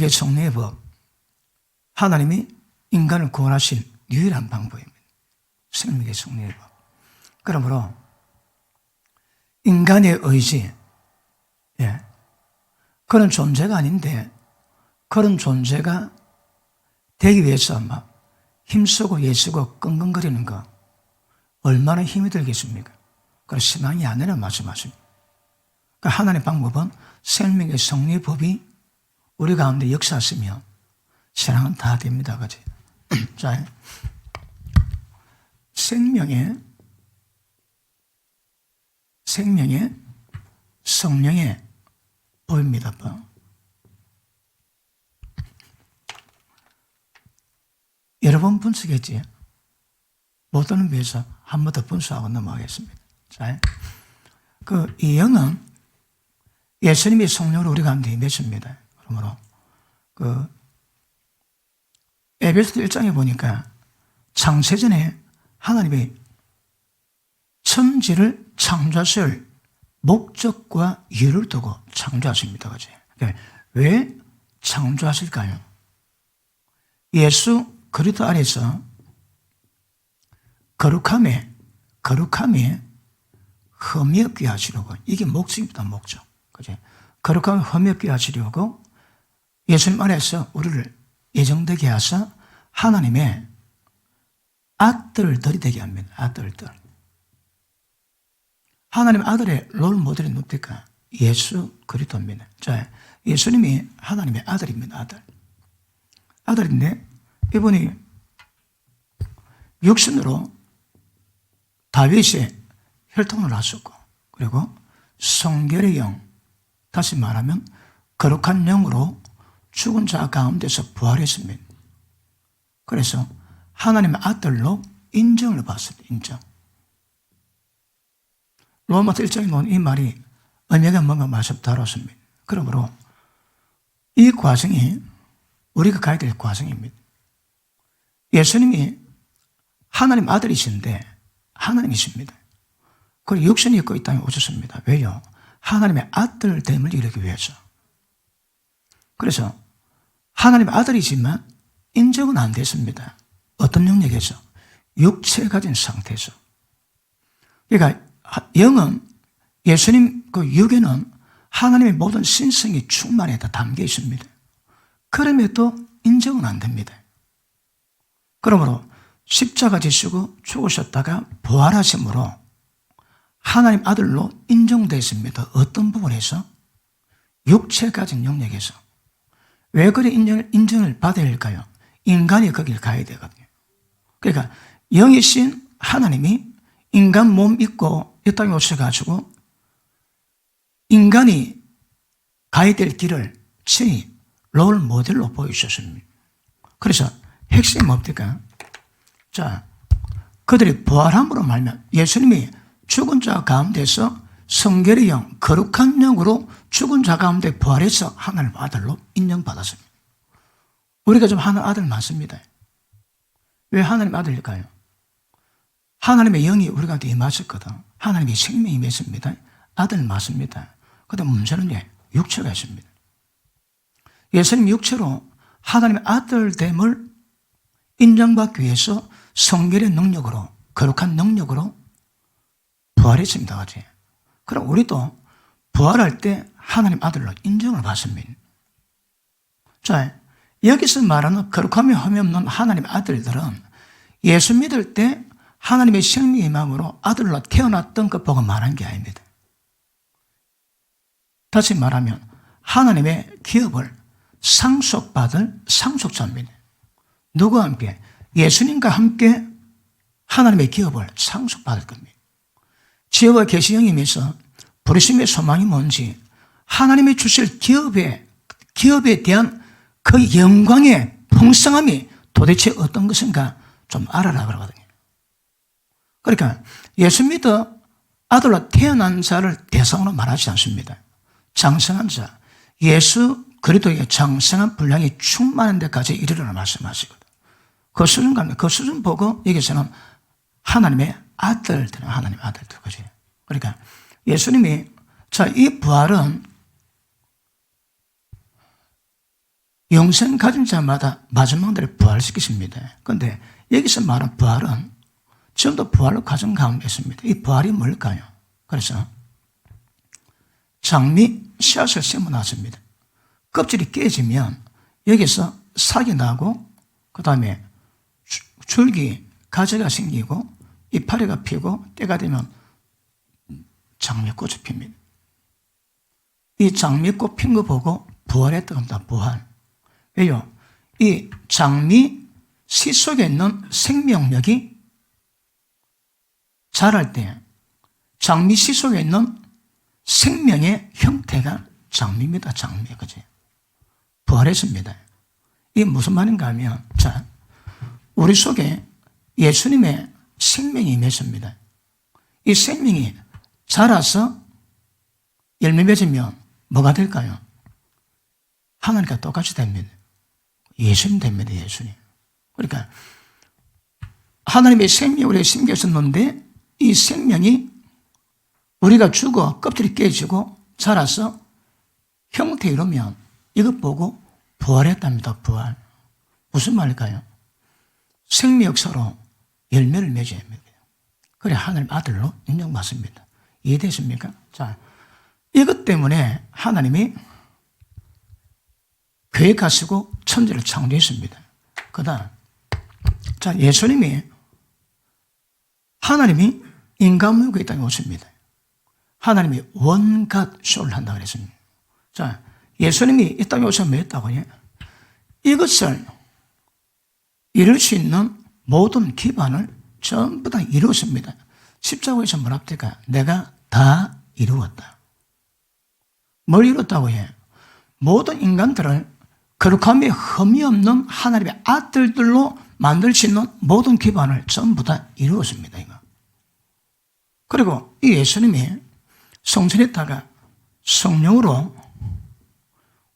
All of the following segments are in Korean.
생명의 정리의 법, 하나님이 인간을 구원하신 유일한 방법입니다. 생명의 정리의 법. 그러므로 인간의 의지, 그런 존재가 아닌데 그런 존재가 되기 위해서 막 힘쓰고 애쓰고 끙끙거리는 거 얼마나 힘이 들겠습니까? 그래서 신앙이 안 되는 말씀하십니다. 그러니까 하나님의 방법은 생명의 성리의 법이 우리 가운데 역사하시면 신앙은 다 됩니다. 그지? 자, 생명의 성령의 법입니다. 여러 번 분석했지. 못하는 비해서 한 번 더 분석하고 넘어가겠습니다. 자, 이 영은 예수님의 성령으로 우리 가운데 임했습니다. 그러므로 에베소서 1장에 보니까 창세전에 하나님이 천지를 창조하실 목적과 이유를 두고 창조하십니다. 그죠? 왜 창조하실까요? 예수 그리스도 안에서 거룩함에 흠이 없게 하시려고, 이게 목적입니다. 목적. 그죠? 거룩함에 흠이 없게 하시려고 예수님 안에서 우리를 예정되게 하사 하나님의 아들들이 되게 합니다. 아들들. 하나님 아들의 롤 모델이 누굽니까? 예수 그리스도입니다. 자, 예수님이 하나님의 아들입니다. 아들인데 이분이 육신으로 다윗의 혈통을 하셨고, 그리고 성결의 영, 다시 말하면 거룩한 영으로 죽은 자 가운데서 부활했습니다. 그래서 하나님의 아들로 인정을 받습니다. 인정. 로마서 1장에 나온 이 말이 의미가 뭔가 말씀 다뤘습니다. 그러므로 이 과정이 우리가 가야 될 과정입니다. 예수님이 하나님 아들이신데 하나님이십니다. 그리고 육신이 있고 이 땅에 오셨습니다. 왜요? 하나님의 아들됨을 이루기 위해서. 그래서 하나님의 아들이지만 인정은 안 됐습니다. 어떤 영역에서? 육체 가진 상태에서. 그러니까 영은, 예수님 육에는 하나님의 모든 신성이 충만해 다 담겨 있습니다. 그럼에도 인정은 안 됩니다. 그러므로 십자가 지시고 죽으셨다가 부활하심으로 하나님 아들로 인정됐습니다. 어떤 부분에서? 육체 가진 영역에서. 왜 그래 인정을 받아야 할까요? 인간이 거길 가야 되거든요. 그러니까 영이신 하나님이 인간 몸 입고 이 땅에 오셔가지고 인간이 가야 될 길을 친히 롤 모델로 보여주셨습니다. 그래서 핵심이 뭡니까? 자, 그들이 부활함으로 말면 예수님이 죽은 자 가운데서 성결의 영, 거룩한 영으로 죽은 자 가운데 부활해서 하나님 아들로 인정받았습니다. 우리가 좀 하나님 아들 맞습니다. 왜 하나님 아들일까요? 하나님의 영이 우리 가운데 임하셨거든. 하나님의 생명이 임했습니다. 아들 맞습니다. 그런데 문제는 육체가 있습니다. 예수님 육체로 하나님의 아들됨을 인정받기 위해서 성결의 능력으로, 거룩한 능력으로 부활했습니다. 그렇지? 그럼 우리도 부활할 때 하나님 아들로 인정을 받습니다. 자, 여기서 말하는 거룩함이 흠이 없는 하나님 아들들은 예수 믿을 때 하나님의 생명의 마음으로 아들로 태어났던 것 보고 말한 게 아닙니다. 다시 말하면 하나님의 기업을 상속받을 상속자입니다. 누구와 함께? 예수님과 함께 하나님의 기업을 상속받을 겁니다. 지혜와 계시 영임에서 부르심의 소망이 뭔지, 하나님이 주실 기업에 대한 그 영광의 풍성함이 도대체 어떤 것인가 좀 알아라 그러거든요. 그러니까 예수 믿어 아들로 태어난 자를 대상으로 말하지 않습니다. 장성한 자, 예수 그리스도의 장성한 분량이 충만한 데까지 이르러라 말씀하시거든. 그 수준 갑니다. 그 수준 보고 여기서는 하나님의 아들들, 하나님의 아들들, 그지? 그러니까 예수님이, 자, 이 부활은 영생 가진 자마다 마지막 날에 부활시키십니다. 그런데 여기서 말하는 부활은 전부 부활로 가정 가운데 있습니다. 이 부활이 뭘까요? 그래서 장미 씨앗을 심어놨습니다. 껍질이 깨지면 여기서 싹이 나고 그 다음에 줄기, 가지가 생기고 이파리가 피고 때가 되면 장미꽃이 핍니다. 이 장미꽃 핀 거 보고 부활했다고 합니다. 부활. 왜요? 이 장미 씨 속에 있는 생명력이 자랄 때 장미 씨 속에 있는 생명의 형태가 장미입니다. 장미. 그죠? 부활했습니다. 이게 무슨 말인가 하면, 자, 우리 속에 예수님의 생명이 임했습니다. 이 생명이 자라서 열매 맺으면 뭐가 될까요? 하나님과 똑같이 됩니다. 예수님 됩니다. 예수님. 그러니까 하나님의 생명이 우리에 심겨 있었는데 이 생명이 우리가 죽어 껍질이 깨지고 자라서 형태 이루면 이것 보고 부활했답니다. 부활. 무슨 말일까요? 생명 역사로 열매를 맺어야 합니다. 그래 하나님 아들로 인정받습니다. 이해되십니까? 자, 이것 때문에 하나님이 계획하시고 천지를 창조했습니다. 그 다음, 자, 하나님이 인간 목에 이 땅에 오십니다. 하나님이 원갓 쇼를 한다고 그랬습니다. 자, 예수님이 이 땅에 오셔서 뭐 했다고요? 이것을 이룰 수 있는 모든 기반을 전부 다 이루었습니다. 십자가에서 뭐라 합니까? 내가 다 이루었다. 뭘 이뤘다고 해? 모든 인간들을 거룩함에 흠이 없는 하나님의 아들들로 만들 수 있는 모든 기반을 전부 다 이루었습니다. 이거. 그리고 이 예수님이 성전에다가 성령으로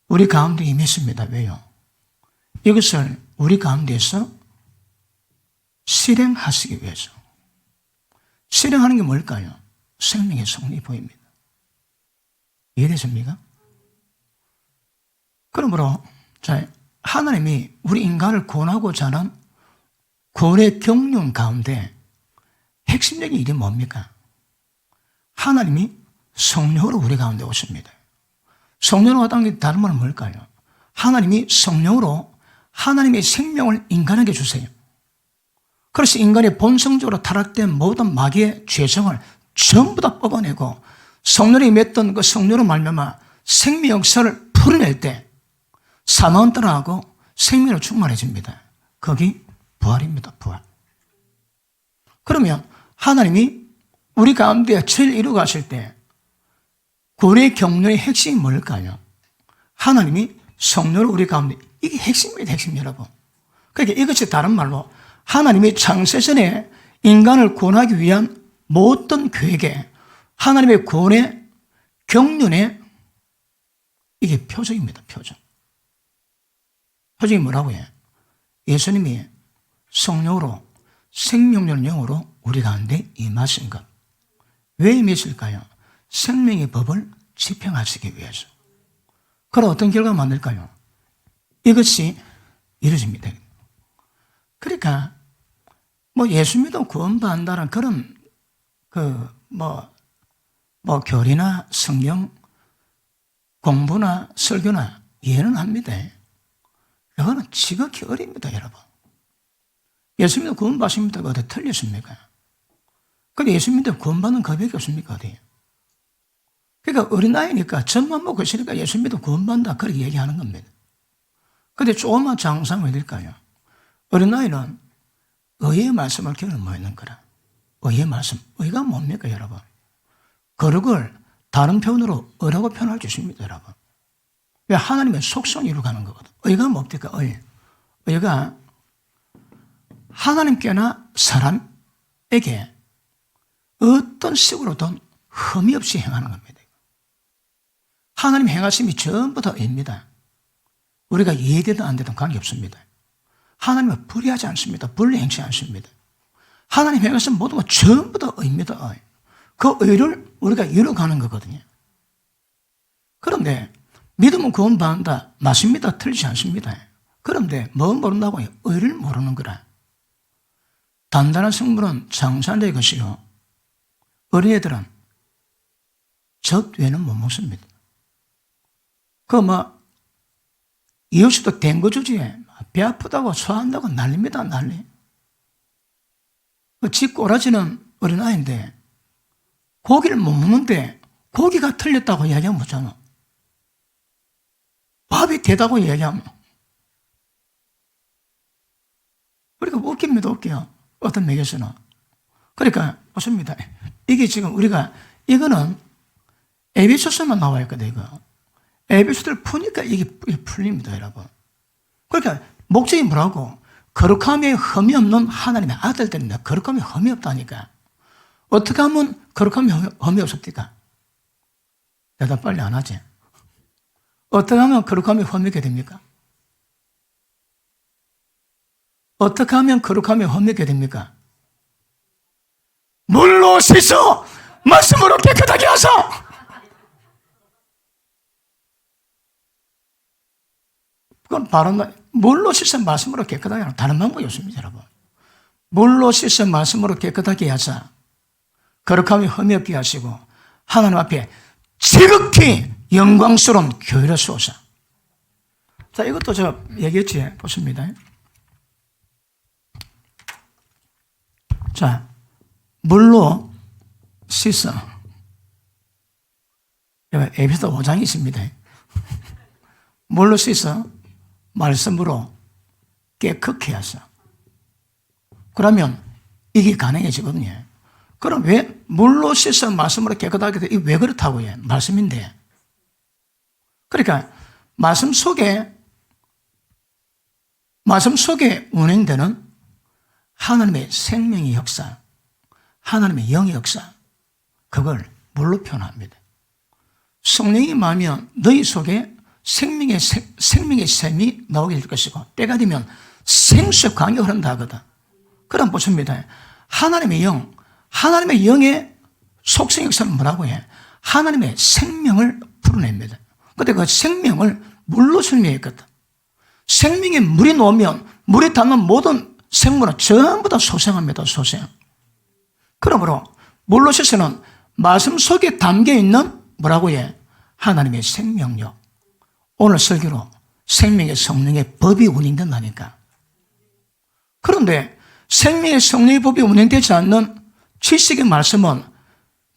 우리 가운데 임했습니다. 왜요? 이것을 우리 가운데서 실행하시기 위해서. 실행하는 게 뭘까요? 생명의 성리 보입니다. 이해되십니까? 그러므로 자, 하나님이 우리 인간을 구원하고자 하는 구원의 경륜 가운데 핵심적인 일이 뭡니까? 하나님이 성령으로 우리 가운데 오십니다. 성령으로 왔다는 게 다른 말은 뭘까요? 하나님이 성령으로 하나님의 생명을 인간에게 주세요. 그래서 인간이 본성적으로 타락된 모든 마귀의 죄성을 전부 다 뽑아내고 성령이 맺던 그 성령으로 말미암아 생명 역사를 풀어낼 때 사망은 떠나고 생명으로 충만해집니다. 거기 부활입니다. 부활. 그러면 하나님이 우리 가운데 죄를 이루어 가실 때 구원의 경륜의 핵심이 뭘까요? 하나님이 성령으로 우리 가운데, 이게 핵심입니다. 핵심 여러분. 그러니까 이것이 다른 말로 하나님이 창세전에 인간을 구원하기 위한 모든 계획에 하나님의 구원의 경륜에 이게 표적입니다. 표적. 표적이 뭐라고 해? 예수님이 성령으로 생명력 영으로 우리 가운데 임하신 것. 왜 임했을까요? 생명의 법을 집행하시기 위해서. 그럼 어떤 결과가 만들까요? 이것이 이루어집니다. 그러니까 뭐 예수 믿어 구원받는다는 그런 교리나 성경 공부나 설교나 이해는 합니다. 이거는 지극히 어립니다, 여러분. 예수 믿어 구원받습니까? 어디 틀렸습니까? 근데 예수 믿어 구원받는 법이 없습니까? 어디? 그러니까 어린아이니까 젖만 먹고 있으니까 예수 믿어 구원받는다 그렇게 얘기하는 겁니다. 근데 조그만 장사는 왜 될까요? 어린아이는 의의 말씀을 기억을 못 하는 거라. 의의 말씀. 의가 뭡니까, 여러분? 거룩을 다른 표현으로 의라고 표현할 수 있습니다, 여러분. 왜? 하나님의 속성을 이루어가는 거거든. 의가 뭡니까? 의가 하나님께나 사람에게 어떤 식으로든 흠이 없이 행하는 겁니다. 하나님 행하심이 전부 다 의입니다. 우리가 이해되든 안 되든 관계없습니다. 하나님은 불의하지 않습니다. 불의행치 않습니다. 하나님 행하신 모든 것 전부 다 의입니다. 의. 그 의를 우리가 이루어가는 거거든요. 그런데 믿으면 구원받는다. 맞습니다. 틀리지 않습니다. 그런데 뭐 모른다고? 의를 모르는 거라. 단단한 성분은 장사의 것이요. 어린애들은 젖 외에는 못 먹습니다. 이웃도 댕거 주지. 배 아프다고 소화한다고 난립니다. 난리. 집 꼬라지는 어린아이인데 고기를 못 먹는데 고기가 틀렸다고 이야기하면 뭐잖아. 밥이 되다고 이야기하면. 그러니까 웃깁니다. 웃겨요. 어떤 맥에서는. 그러니까 보십니다. 이게 지금 이거는 에베소서만 나와 있거든요. 이거. 에베소서를 푸니까 이게 풀립니다. 여러분. 그러니까 목적이 뭐라고? 거룩함에 흠이 없는 하나님의 아들들입니다. 거룩함에 흠이 없다니까. 어떻게 하면 거룩함에 흠이 없습니까? 대답 빨리 안 하지. 어떻게 하면 거룩함에 흠이 없게 됩니까? 어떻게 하면 거룩함에 흠이 없게 됩니까? 물로 씻어 말씀으로 깨끗하게 하사. 그건 바로 물로 씻어 말씀으로 깨끗하게 하는 다른 방법이 없습니다. 여러분. 물로 씻어 말씀으로 깨끗하게 하사 거룩함이 흠이 없게 하시고 하나님 앞에 지극히 영광스러운 교회를 쏘사. 자, 이것도 제가 얘기했지. 보십니다. 자, 물로 씻어. 에베소 5장이 있습니다. 물로 씻어 말씀으로 깨끗게 하사. 그러면 이게 가능해지거든요. 그럼 왜 물로 씻어 말씀으로 깨끗하게 돼? 이게 왜 그렇다고요? 말씀인데. 그러니까 말씀 속에 운행되는 하나님의 생명의 역사, 하나님의 영의 역사, 그걸 물로 표현합니다. 성령이 임하면 너희 속에 생명의 샘이 나오게 될 것이고 때가 되면 생수의 강이 흐른다 하거든. 그럼 보십니다. 하나님의 영의 속성 역사는 뭐라고 해? 하나님의 생명을 풀어냅니다. 그런데 그 생명을 물로 설명했거든. 생명에 물이 놓으면 물에 닿는 모든 생물은 전부 다 소생합니다. 소생. 그러므로 물로 씻어는 말씀 속에 담겨있는 뭐라고 해? 하나님의 생명력. 오늘 설교로 생명의 성령의 법이 운행된다니까. 그런데 생명의 성령의 법이 운행되지 않는 지식의 말씀은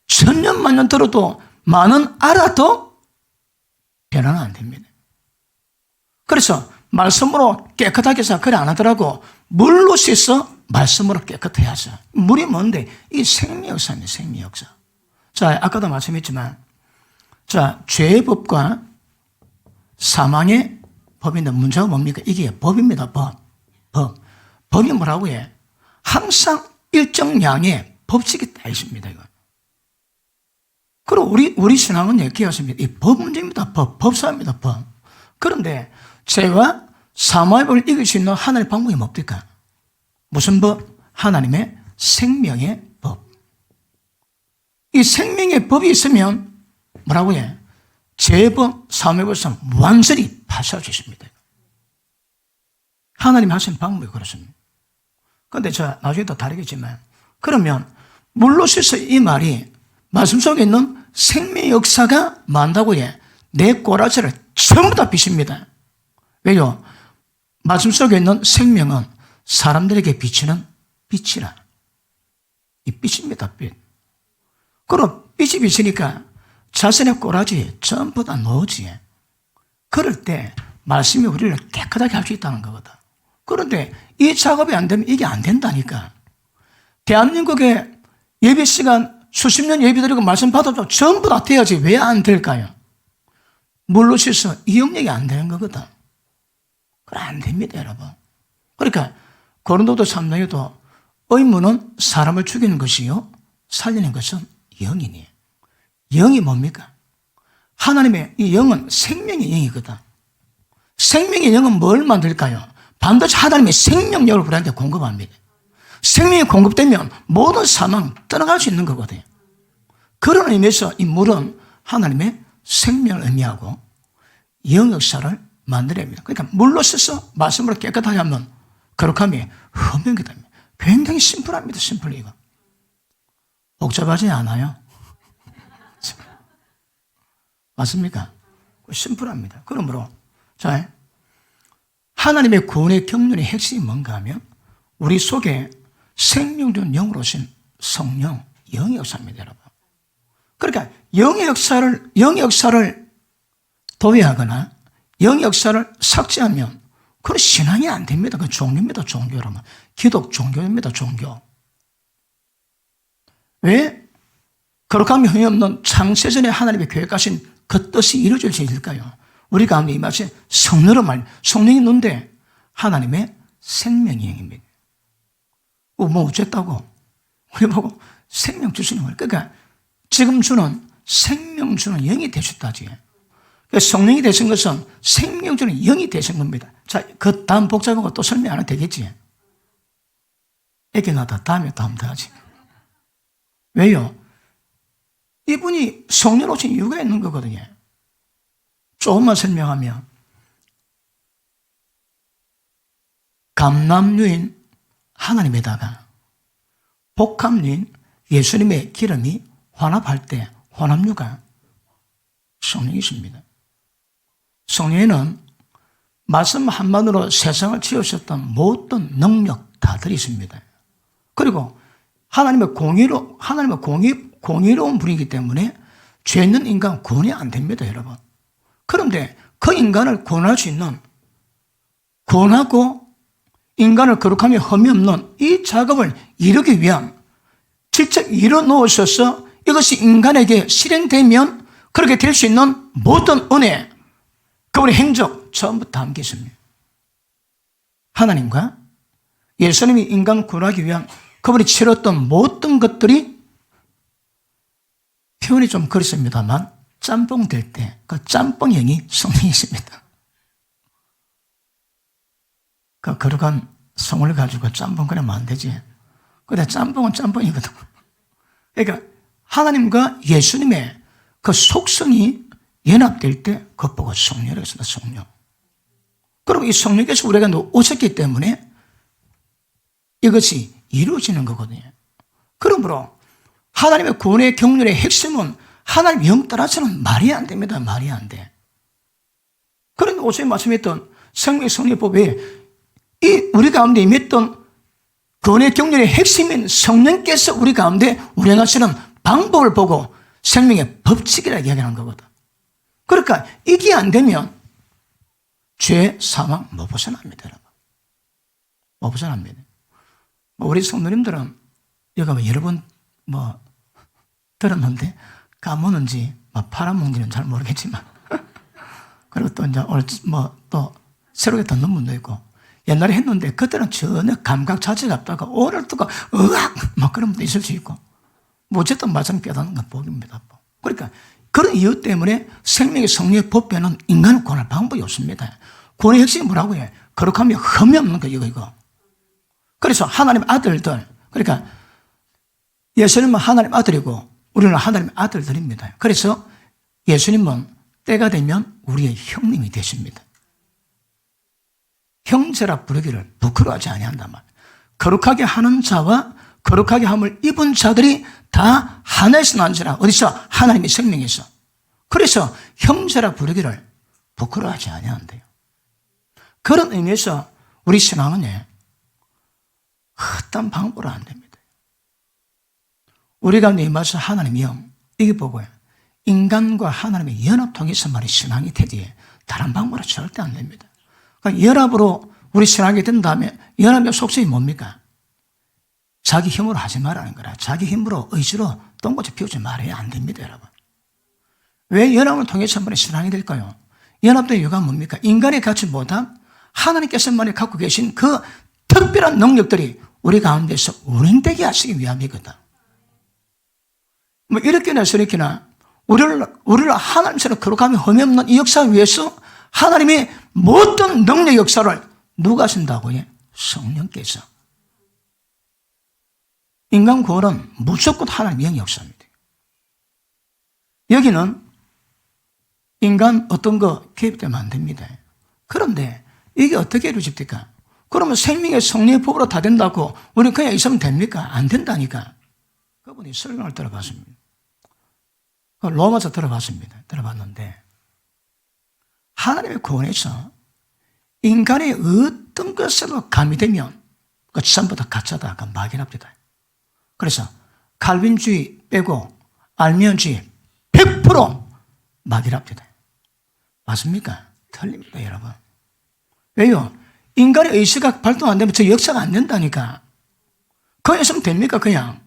천년 만년 들어도 많은 알아도 변화는 안 됩니다. 그래서 말씀으로 깨끗하게 해서 그래 안 하더라고 물로 씻어 말씀으로 깨끗해 하자. 물이 뭔데? 이 생명 역사입니다. 생명 역사. 자, 아까도 말씀했지만 자, 죄의 법과 사망의 법인데 문제가 뭡니까? 이게 법입니다. 법. 법이 뭐라고 해? 항상 일정 양의 법칙이 다 있습니다. 이거. 그리고 우리 신앙은 이렇게 했습니다. 이 법 문제입니다. 법사입니다. 법. 그런데 죄와 사망의 법을 이길 수 있는 하나님의 방법이 뭡니까? 무슨 법? 하나님의 생명의 법. 이 생명의 법이 있으면 뭐라고 해? 죄법, 사망의 법은 완전히 파쇄할 수 있습니다. 하나님이 하신 방법이 그렇습니다. 그런데 저 나중에 또 다르겠지만 그러면 물로 씻어 이 말이 말씀 속에 있는 생명의 역사가 많다고 해. 내 꼬라지를 전부 다 비칩니다. 왜요? 말씀 속에 있는 생명은 사람들에게 비치는 빛이라. 이 빛입니다. 빛. 그럼 빛이 비치니까 자신의 꼬라지 전부 다 놓지. 그럴 때 말씀이 우리를 깨끗하게 할 수 있다는 거거든. 그런데 이 작업이 안 되면 이게 안 된다니까. 대한민국의 예배 시간 수십 년 예배 드리고 말씀 받아도 전부 다 돼야지 왜 안 될까요? 물로 씻어 이 영역이 안 되는 거거든. 그래 안 됩니다, 여러분. 그러니까 고린도도 3장에도 의무는 사람을 죽이는 것이요 살리는 것은 영이니. 영이 뭡니까? 하나님의 이 영은 생명의 영이거든. 생명의 영은 뭘 만들까요? 반드시 하나님의 생명력을 우리한테 공급합니다. 생명이 공급되면 모든 사망 떠나갈 수 있는 거거든요. 그런 의미에서 이 물은 하나님의 생명을 의미하고 영 역사를 만들어냅니다. 그러니까 물로 씻어 말씀으로 깨끗하게 하면 거룩함이 흠명이 됩니다. 굉장히 심플합니다. 심플히 이거. 복잡하지 않아요. 맞습니까? 심플합니다. 그러므로 자, 하나님의 구원의 경륜의 핵심이 뭔가 하면 우리 속에 생명 중 영으로 오신 성령, 영의 역사입니다, 여러분. 그러니까 영의 역사를 도외하거나 영의 역사를 삭제하면 그건 신앙이 안 됩니다. 그 종교입니다, 종교 여러분. 기독 종교입니다, 종교. 왜 거룩함이 흠이 없는 창세전에 하나님의 계획하신 그 뜻이 이루어질까요? 우리 가운데 임하신 성령으로 성령이 있는데 하나님의 생명의 영입니다. 뭐 어쨌다고? 우리 보고 생명 주시는 거예요. 그러니까 지금 주는 생명 주는 영이 되셨다지. 그러니까 성령이 되신 것은 생명 주는 영이 되신 겁니다. 자, 그 다음 복잡한 거 또 설명 안 해도 되겠지? 애기 낳다 다음에 또 하면 되지. 왜요? 이분이 성령 오신 이유가 있는 거거든요. 조금만 설명하면 감람류인 하나님에다가 복합류인 예수님의 기름이 혼합할 때 혼합류가 성령이십니다. 성령에는 말씀 한마디로 세상을 지으셨던 모든 능력 다 들이십니다. 그리고 하나님의 공의로운 분이기 때문에 죄 있는 인간 구원이 안 됩니다, 여러분. 그런데 그 인간을 구원할 수 있는, 구원하고 인간을 거룩함이 흠이 없는 이 작업을 이루기 위한 직접 이뤄놓으셔서 이것이 인간에게 실행되면 그렇게 될 수 있는 모든 은혜, 그분의 행적 전부 담겨 있습니다. 하나님과 예수님이 인간 구원하기 위한 그분이 치렀던 모든 것들이 표현이 좀 그렇습니다만 짬뽕 될 때 그 짬뽕형이 성령이십니다. 그 거룩한 성을 가지고 짬뽕 끓이면 안 되지. 근데 짬뽕은 짬뽕이거든. 그러니까 하나님과 예수님의 그 속성이 연합될 때 그것 보고 성령이라고 했습니다. 성령. 그리고 이 성령께서 우리가 오셨기 때문에 이것이 이루어지는 거거든요. 그러므로 하나님의 구원의 경륜의 핵심은 하나님 영 따라서는 말이 안 됩니다. 말이 안 돼. 그런데 오늘 말씀했던 생명의 성령법에 이 우리 가운데 임했던 구원의 경륜의 핵심인 성령께서 우리 가운데 운행하시는 방법을 보고 생명의 법칙이라고 이야기하는 거거든. 그러니까 이게 안 되면 죄, 사망 못 벗어납니다, 여러분. 못 벗어납니다. 우리 성도님들은 여기 여러 번 들었는데 까먹는지 팔아먹는지는 잘 모르겠지만 그리고 또 이제 또 새롭게 듣는 분도 있고 옛날에 했는데 그때는 전혀 감각 자체가 없다가 오늘 또 으악 막 그런 분도 있을 수 있고 어쨌든 말씀 깨닫는 건 복입니다. 그러니까 그런 이유 때문에 생명의 성령의 법배는 인간을 구원할 방법이 없습니다. 구원의 핵심이 뭐라고 해? 거룩함이 흠이 없는 거 이거. 그래서 하나님 아들들, 그러니까 예수님은 하나님 아들이고 우리는 하나님의 아들들입니다. 그래서 예수님은 때가 되면 우리의 형님이 되십니다. 형제라 부르기를 부끄러워하지 아니한단 말이에요. 거룩하게 하는 자와 거룩하게 함을 입은 자들이 다 하나에서 난지라. 어디서? 하나님의 생명에서. 그래서 형제라 부르기를 부끄러워하지 아니한대요. 그런 의미에서 우리 신앙은 어떤 방법으로 안 됩니다. 우리 가운데 임하셔 하나님의 영, 이게 보고요. 인간과 하나님의 연합 통해서만이 신앙이 되지 다른 방법으로 절대 안 됩니다. 그러니까 연합으로 우리 신앙이 된 다음에 연합의 속성이 뭡니까? 자기 힘으로 하지 말라는 거라. 자기 힘으로 의지로 똥꼬치 피우지 말아야 안 됩니다, 여러분. 왜 연합을 통해서만이 신앙이 될까요? 연합된 이유가 뭡니까? 인간이 갖지 못한 하나님께서만이 갖고 계신 그 특별한 능력들이 우리 가운데서 운행되게 하시기 위함이거든. 이렇게나 저렇게나 우리를 하나님처럼 거룩함이 흠이 없는 이 역사 위해서 하나님의 모든 능력 역사를 누가 하신다고요? 성령께서. 인간 구원은 무조건 하나님의 영의 역사입니다. 여기는 인간 어떤 거 개입되면 안 됩니다. 그런데 이게 어떻게 이루어집니까? 그러면 생명의 성령의 법으로 다 된다고 우리는 그냥 있으면 됩니까? 안 된다니까. 그분이 설명을 들어봤습니다. 로마서 들어봤습니다. 들어봤는데 하나님의 구원에서 인간의 어떤 것으로 가미되면 그 전부 다 가짜다. 그 막연합니다. 그래서 칼빈주의 빼고 알미언주의 100% 막연합니다. 맞습니까? 틀립니다, 여러분. 왜요? 인간의 의식이 발동 안 되면 저 역사가 안 된다니까. 그냥 있으면 됩니까, 그냥?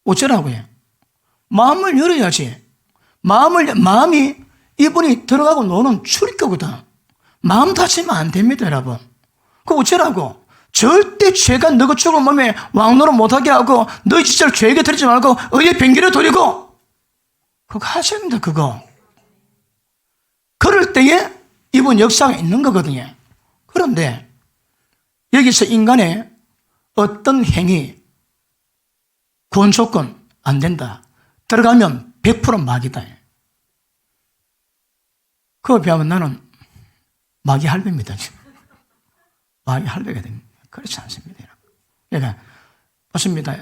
어쩌라고요? 마음을 열어야지. 마음이 이분이 들어가고 노는 출입구거든. 마음 다치면 안 됩니다, 여러분. 그거 어쩌라고? 절대 죄가 너희 죽은 몸에 왕노릇 못하게 하고 너희 짓을 죄에게 드리지 말고 의의 변기를 돌리고 그거 하셔야 됩니다, 그거. 그럴 때에 이분 역사가 있는 거거든요. 그런데 여기서 인간의 어떤 행위, 구원 조건 안 된다. 들어가면 100% 막이다. 그거 비하면 나는 막이 할배입니다, 지금. 막이 할배가 됩니다. 그렇지 않습니다. 그러니까, 맞습니다.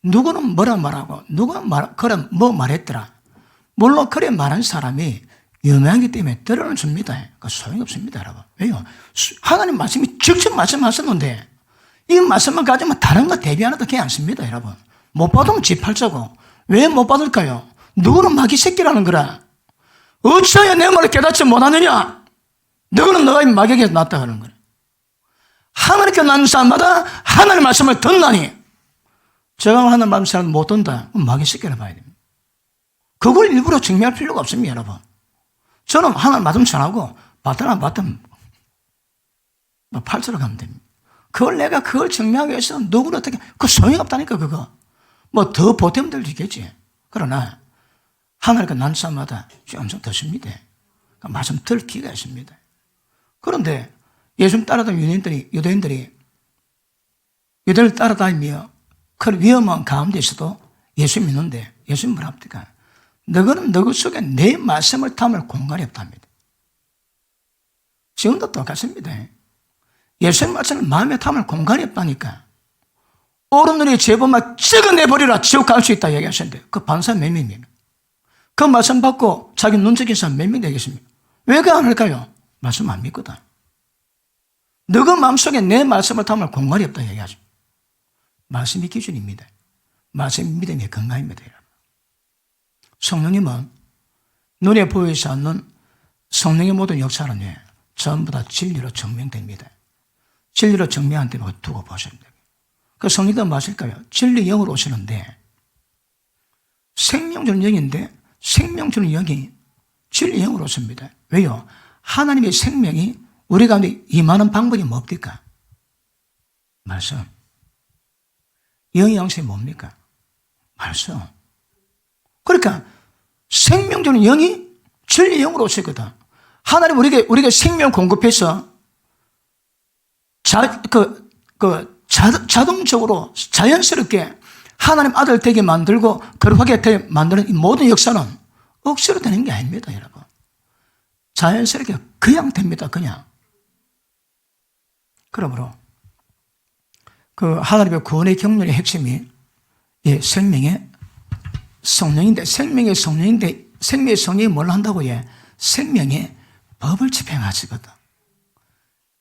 누구는 뭐라 말하고, 그래, 뭐 말했더라. 물론, 그래 말한 사람이 유명하기 때문에 들어는 줍니다. 소용이 없습니다, 여러분. 왜요? 하나님 말씀이 직접 말씀하셨는데, 이 말씀만 가지면 다른 거 대비 하나도 그냥 안 씁니다, 여러분. 못 받으면 지팔자고. 왜 못 받을까요? 누구는 마귀 새끼라는 거라. 어찌하여 내 말을 깨닫지 못하느냐? 너는 너가 마귀에게 낫다 하는 거라. 하나님께 낳는 사람마다 하나님의 말씀을 듣나니 제가 하나님의 말씀을 못 듣는다. 그럼 마귀 새끼라 봐야 됩니다. 그걸 일부러 증명할 필요가 없습니다, 여러분. 저는 하나님 말씀 전하고 받든 안 받든 팔자로 가면 됩니다. 그걸 증명하기 위해서 누구를 어떻게, 그 소용이 없다니까, 그거. 뭐 더 보탬 될 수 있겠지. 그러나, 하나님께 난 사람마다 엄청 듣습니다. 그러니까 말씀 들 기회가 있습니다. 그런데, 예수님 따라다니는 유대인들이 유대를 따라다니며 그 위험한 가운데서도 예수 믿는데, 예수님 뭐라 합니까? 너희는 너희 속에 내 말씀을 담을 공간이 없답니다. 지금도 똑같습니다. 예수님 말씀을 마음에 담을 공간이 없다니까. 어른들이 죄범을 찍어내버리라 지옥 갈 수 있다 얘기하셨는데 그 반사 몇 명입니다. 그 말씀 받고 자기 눈적인 사람 몇 명 되겠습니까? 왜 그 안 할까요? 말씀 안 믿거든. 너희 마음속에 내 말씀을 담을 공간이 없다 얘기하죠. 말씀이 기준입니다. 말씀이 믿음의 건강입니다. 성령님은 눈에 보이지 않는 성령의 모든 역사는 전부 다 진리로 증명됩니다. 진리로 증명한 데 두고 보셔야 됩니다. 그 성령님은 무엇일까요? 진리 영으로 오시는데 생명 주는 영인데 생명 주는 영이 진리 영으로 오십니다. 왜요? 하나님의 생명이 우리 가운데 임하는 방법이 뭡니까? 말씀. 영의 양식이 뭡니까? 말씀. 그러니까 생명 주는 영이 진리 영으로 오시거든. 하나님 우리에게 생명 공급해서 자동적으로 자연스럽게 하나님 아들 되게 만들고 거룩하게 되게 만드는 이 모든 역사는 억지로 되는 게 아닙니다, 여러분. 자연스럽게 그냥 됩니다, 그냥. 그러므로 하나님의 구원의 경륜의 핵심이 생명의 성령인데 생명의 성령이 뭘 한다고 생명의 법을 집행하시거든.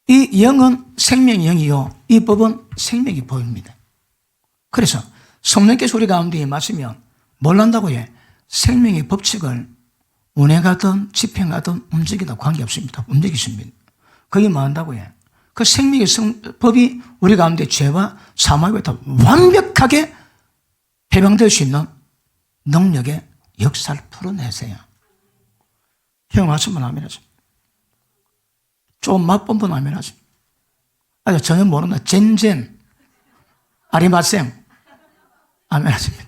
이 영은 생명의 영이요, 이 법은 생명의 법입니다. 그래서 성령께서 우리 가운데 임하시면 뭘 한다고 생명의 법칙을 운행하든 집행하든 움직이다 관계없습니다. 움직이십니다. 그게 뭐 한다고 그 생명의 법이 우리 가운데 죄와 사망에부터 완벽하게 해방될 수 있는 능력의 역사를 풀어내세요. 형 말씀은 아멘 하죠. 좀 맛본 분 아멘 하죠. 아주 전혀 모른다. 젠젠, 아리마셈, 아멘 하십니다.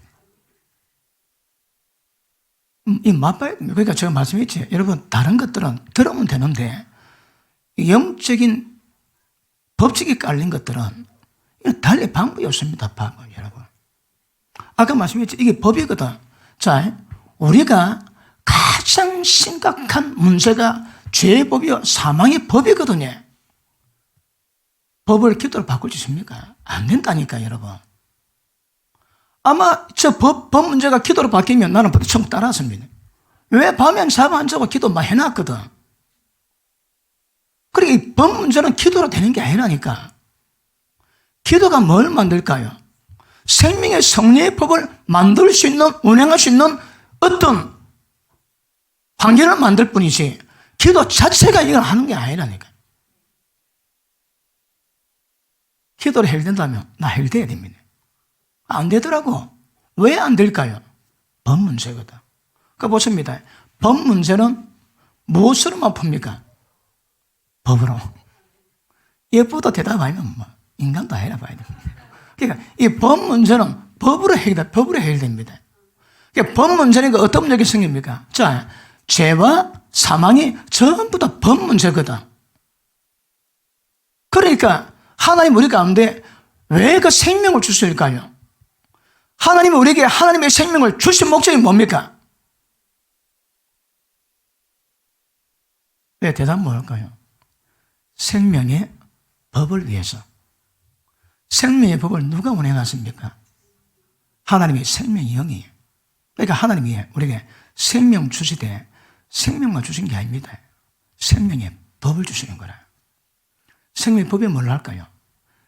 이 맛봐야 됩니다. 그러니까 제가 말씀했지. 여러분, 다른 것들은 들으면 되는데, 영적인 법칙이 깔린 것들은 달리 방법이 없습니다. 방법, 여러분. 아까 말씀했지. 이게 법이거든. 자, 우리가 가장 심각한 문제가 죄의 법이요 사망의 법이거든요. 법을 기도로 바꿀 수 있습니까? 안 된다니까 여러분. 아마 저 법 문제가 기도로 바뀌면 나는 부딪히고 따라왔습니다. 왜 밤에 잠 안 자고 기도 막 해놨거든. 그러니까 이 법 문제는 기도로 되는 게 아니라니까. 기도가 뭘 만들까요? 생명의 성리의 법을 만들 수 있는, 운행할 수 있는 어떤 환경을 만들 뿐이지 기도 자체가 이걸 하는 게 아니라니까. 기도를 해결된다면 나 해결돼야 됩니다. 안 되더라고. 왜 안 될까요? 법 문제거든. 그러니까 보십니다. 법 문제는 무엇으로만 풉니까? 법으로. 예쁘다 대답 아니면 뭐 인간도 해라 봐야 됩니다. 그러니까 이 법 문제는 법으로 해결됩니다. 그러니까 법 문제니까 어떤 문제가 생깁니까? 자, 죄와 사망이 전부 다 법 문제거든. 그러니까 하나님 우리 가운데 왜 그 생명을 주실까요? 하나님이 우리에게 하나님의 생명을 주신 목적이 뭡니까? 왜 대답 뭘까요? 생명의 법을 위해서. 생명의 법을 누가 운행하십니까? 하나님의 생명의 영이에요. 그러니까 하나님이 우리에게 생명 주시되 생명만 주신 게 아닙니다. 생명의 법을 주시는 거라. 생명의 법이 뭘 할까요?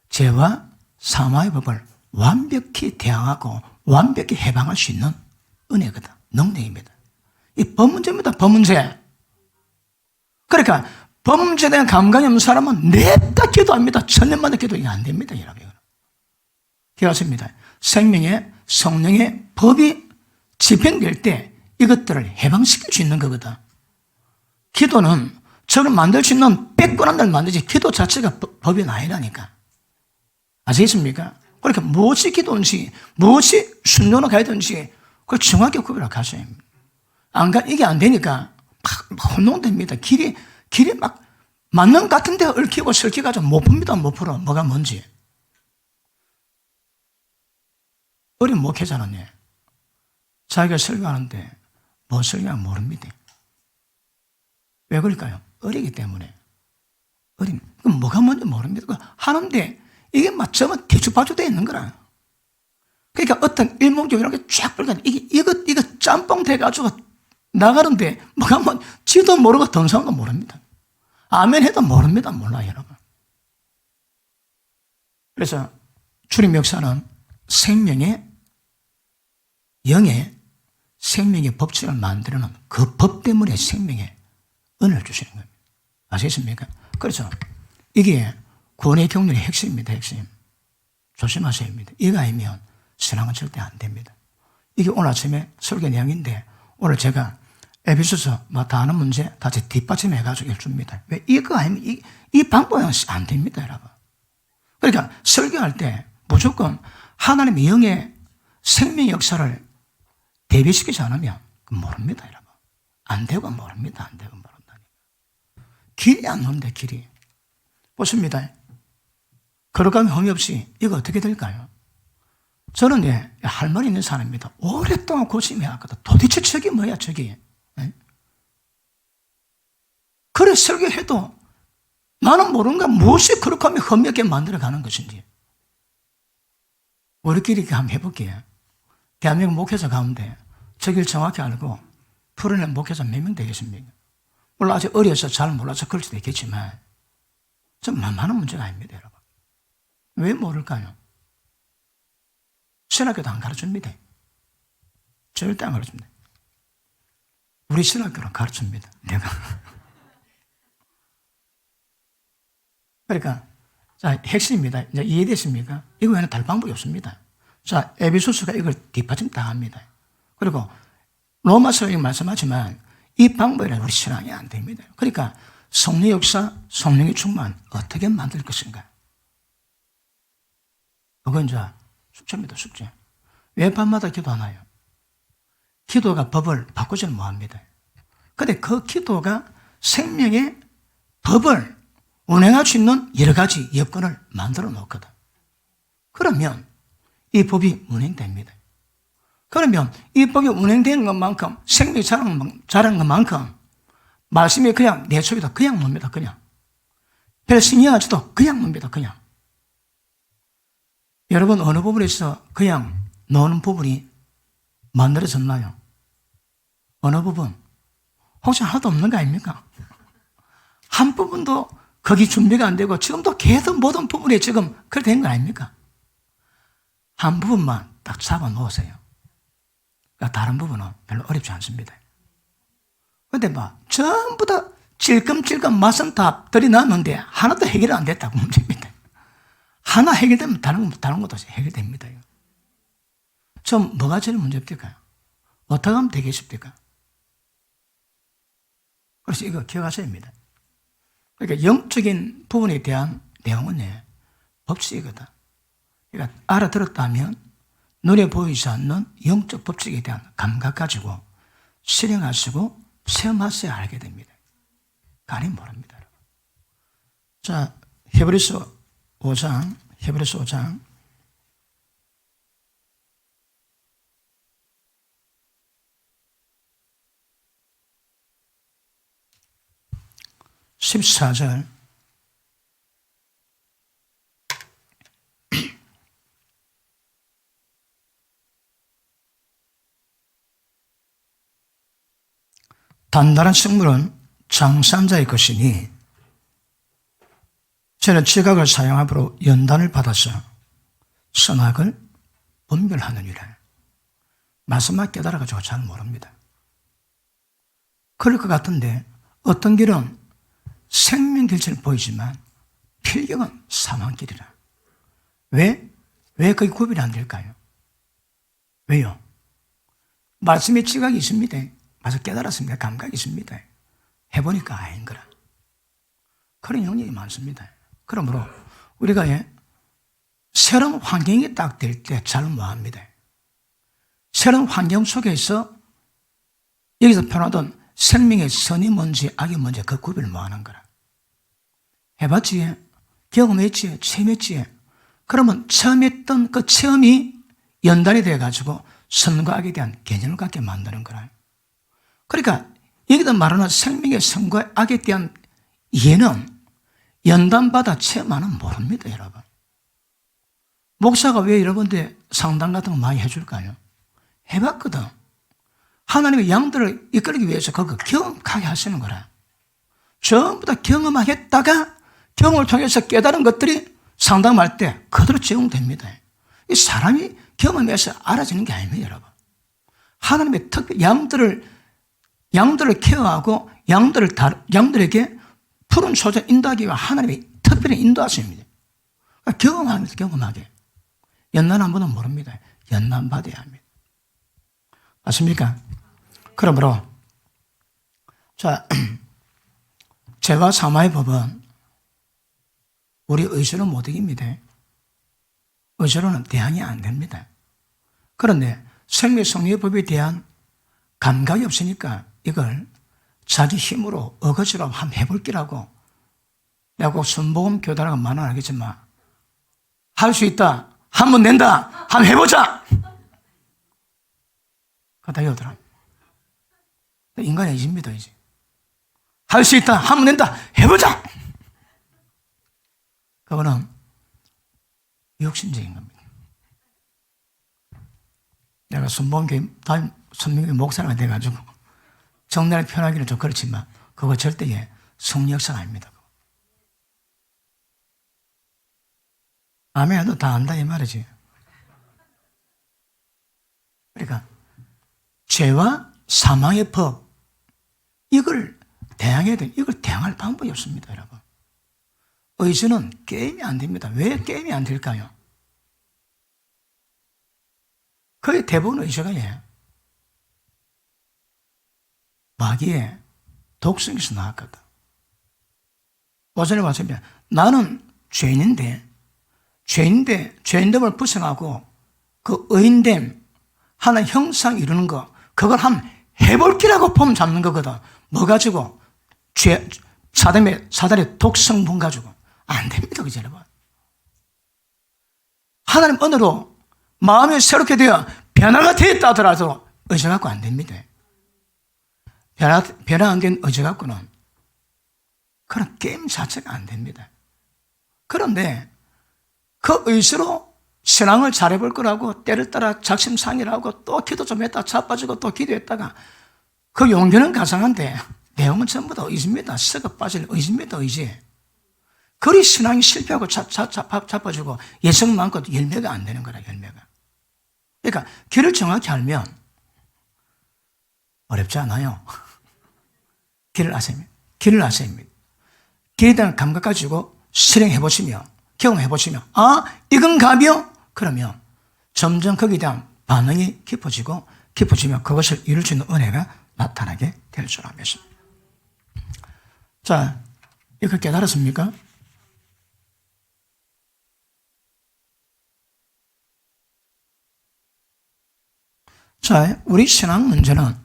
죄와 사망의 법을 완벽히 대항하고 완벽히 해방할 수 있는 은혜거든. 능력입니다. 이 법 문제입니다. 법 문제. 그러니까 법 문제에 대한 감각이 없는 사람은 냅다 기도합니다. 천년만에 기도 이게 안 됩니다. 여러분. 기억하십니다. 생명의 성령의 법이 집행될 때 이것들을 해방시킬 수 있는 거거든. 기도는 저를 만들 수 있는 백권한을 만들지 기도 자체가 법이 아니라니까. 아시겠습니까? 그러니까 무엇이 기도인지 무엇이 순종으로 가야 되는지 그걸 정확히 구별하고 가셔야 합니다. 이게 안 되니까 막 혼동됩니다. 길이 막 맞는 것 같은데 얽히고 설키가지고 못 풉니다. 못 풀어. 뭐가 뭔지. 어린 목회자는 자기가 설교하는데 뭐 설교하면 모릅니다. 왜 그럴까요? 어리기 때문에. 그럼 뭐가 뭔지 모릅니다. 하는데 이게 맞춰면 대추파주되어 있는 거라. 그러니까 어떤 일목적으로 이렇게 쫙 불가 이거 짬뽕 돼가지고 나가는데 뭐가 지도 모르고 던사도 모릅니다. 아멘 해도 모릅니다. 몰라요, 여러분. 그래서 주님 역사는 생명의 영의 생명의 법칙을 만들어놓은 그 법 때문에 생명의 은혜를 주시는 겁니다. 아시겠습니까? 그렇죠. 이게 구원의 경륜의 핵심입니다. 핵심. 조심하셔야 합니다. 이거 아니면 신앙은 절대 안 됩니다. 이게 오늘 아침에 설교 내용인데 오늘 제가 에베소서 다 아는 문제 다 뒷받침해가지고 읽습니다. 왜 이거 아니면 이 방법은 안 됩니다. 여러분. 그러니까 설교할 때 무조건 하나님의 영의 생명의 역사를 대비시키지 않으면 모릅니다. 여러분. 안 되고 모릅니다. 안 되고 모른다니까. 길이 안 나오는데 길이. 보십니다. 걸어가면 흠이 없이 이거 어떻게 될까요? 저는 할 말이 있는 사람입니다. 오랫동안 고심해왔거든. 도대체 저게 뭐야 저게. 그래 설교해도 나는 모르는가 무엇이 그렇게 하면 흠이 없게 만들어가는 것인지. 우리끼리 이렇게 한번 해볼게요. 대한민국 목회자 가운데 저길 정확히 알고 풀어낸 목회자 몇 명 되겠습니까? 물론 아직 어려서 잘 몰라서 그럴 수도 있겠지만 좀 만만한 문제가 아닙니다. 여러분. 왜 모를까요? 신학교도 안 가르칩니다. 절대 안 가르칩니다. 우리 신학교는 가르칩니다. 내가. 그러니까 자 핵심입니다. 이제 이해됐습니까? 이거 외에는 다른 방법이 없습니다. 자 에베소서가 이걸 뒷받침 다 합니다. 그리고 로마서에 말씀하지만 이 방법에는 우리 신앙이 안 됩니다. 그러니까 성령 역사, 성령의 충만 어떻게 만들 것인가? 그건 이제 숙제입니다. 숙제. 왜 밤마다 기도하나요? 기도가 법을 바꾸지는 못합니다. 그런데 그 기도가 생명의 법을 운행할 수 있는 여러 가지 여건을 만들어 놓거든. 그러면 이 법이 운행됩니다. 그러면 이 법이 운행된 것만큼, 생명이 자란 것만큼, 말씀이 그냥 내 속에다 그냥 뭡니다, 그냥. 별 신경하지도 그냥 뭡니다, 그냥. 여러분, 어느 부분에서 그냥 노는 부분이 만들어졌나요? 어느 부분? 혹시 하나도 없는 거 아닙니까? 한 부분도 거기 준비가 안 되고 지금도 계속 모든 부분에 지금 그렇게 된 거 아닙니까? 한 부분만 딱 잡아 놓으세요. 그러니까 다른 부분은 별로 어렵지 않습니다. 근데 전부 다 찔끔찔끔 맞선 다 들이놨는데 하나도 해결이 안 됐다고 문제입니다. 하나 해결되면 다른 것도 해결됩니다. 좀 뭐가 제일 문제입니까? 어떻게 하면 되겠습니까? 그래서 이거 기억하셔야 합니다. 그러니까 영적인 부분에 대한 내용은 법칙이거든. 그러니까 알아들었다면 눈에 보이지 않는 영적 법칙에 대한 감각 가지고 실행하시고 체험하셔야 알게 됩니다. 간이 모릅니다. 자, 히브리서 5장 14절. 단단한 식물은 장사한 자의 것이니 저는 지각을 사용함으로 연단을 받아서 선악을 분별하느니라. 말씀만 깨달아가지고 잘 모릅니다. 그럴 것 같은데 어떤 길은 생명길처럼 보이지만 필경은 사망길이라. 왜 그게 구별이 안 될까요? 왜요? 말씀에 지각이 있습니다. 맞아, 깨달았습니다. 감각이 있습니다. 해보니까 아닌 거라. 그런 영역이 많습니다. 그러므로 우리가 새로운 환경이 딱 될 때 잘 뭐합니다. 새로운 환경 속에서 여기서 표현하던 생명의 선이 뭔지 악이 뭔지 그 구별을 뭐하는 거라. 해봤지? 경험했지? 체험했지? 그러면 처음 했던 그 체험이 연단이 돼가지고 선과 악에 대한 개념을 갖게 만드는 거라. 그러니까 여기다 말하는 생명의 선과 악에 대한 이해는 연단받아 체험하는 모릅니다, 여러분. 목사가 왜 여러분들 상담 같은 거 많이 해줄까요? 해봤거든. 하나님의 양들을 이끌기 위해서 그거 경험하게 하시는 거라. 전부 다 경험하겠다가 경험을 통해서 깨달은 것들이 상담할 때 그대로 적용됩니다. 이 사람이 경험해서 알아지는 게 아닙니다, 여러분. 하나님의 양들을 케어하고 양들에게 푸른 소자 인도하기 위한 하나님의 특별히 인도하십니다. 경험하면서 경험하게. 연단 한 번은 모릅니다. 연단 받아야 합니다. 맞습니까? 그러므로 자, 죄와 사망의 법은 우리 의지로 못 이깁니다. 의지로는 대항이 안 됩니다. 그런데 생명 성리의 법에 대한 감각이 없으니까 이걸 자기 힘으로 어거지로 한번 해볼기라고 내가 꼭 순복음 교단하고 말은 알겠지만 할 수 있다. 한번 낸다. 한번 해보자. 그러다 이러더라. 인간의 의지입니다, 이제. 할 수 있다. 한번 낸다. 해보자. 그거는 욕심적인 겁니다. 내가 순복음교회 목사가 돼가지고 정례를 표현하기는 좀 그렇지만 그거 절대 성리 역사가 아닙니다. 아멘 해도 다 안다 이 말이지. 그러니까 죄와 사망의 법 이걸 대항해야 돼. 이걸 대항할 방법이 없습니다, 여러분. 의지는 게임이 안 됩니다. 왜 게임이 안 될까요? 거의 대부분 의지가 마귀의 독성에서 나왔거든. 오전에 말씀드렸 나는 죄인인데 죄인됨을 부정하고 그 의인됨 하나의 형상 이루는 거 그걸 한번 해볼기라고 폼 잡는 거거든. 뭐 가지고? 사단의 독성분 가지고. 안 됩니다, 그죠, 여러분? 하나님 은혜로 마음이 새롭게 되어 변화가 되었다 하더라도 의지 갖고 안 됩니다. 변화 안 된 의지 갖고는 그런 게임 자체가 안 됩니다. 그런데 그 의지로 신앙을 잘해볼 거라고 때를 따라 작심삼일하고 또 기도 좀 했다 자빠지고 또 기도했다가 그 용기는 가상한데 내용은 전부 다 의지입니다. 썩어 빠질 의지입니다. 의지. 그리 신앙이 실패하고 자빠지고 예성 많고 열매가 안 되는 거라. 열매가. 그러니까 길을 정확히 알면 어렵지 않아요. 길을 아세요. 길을 아세요. 길에 대한 감각 가지고 실행해 보시면 경험해 보시면 이건 가벼? 그러면 점점 거기에 대한 반응이 깊어지면 그것을 이룰 수 있는 은혜가 나타나게 될 줄 알겠습니다. 자, 이거 깨달았습니까? 자, 우리 신앙 문제는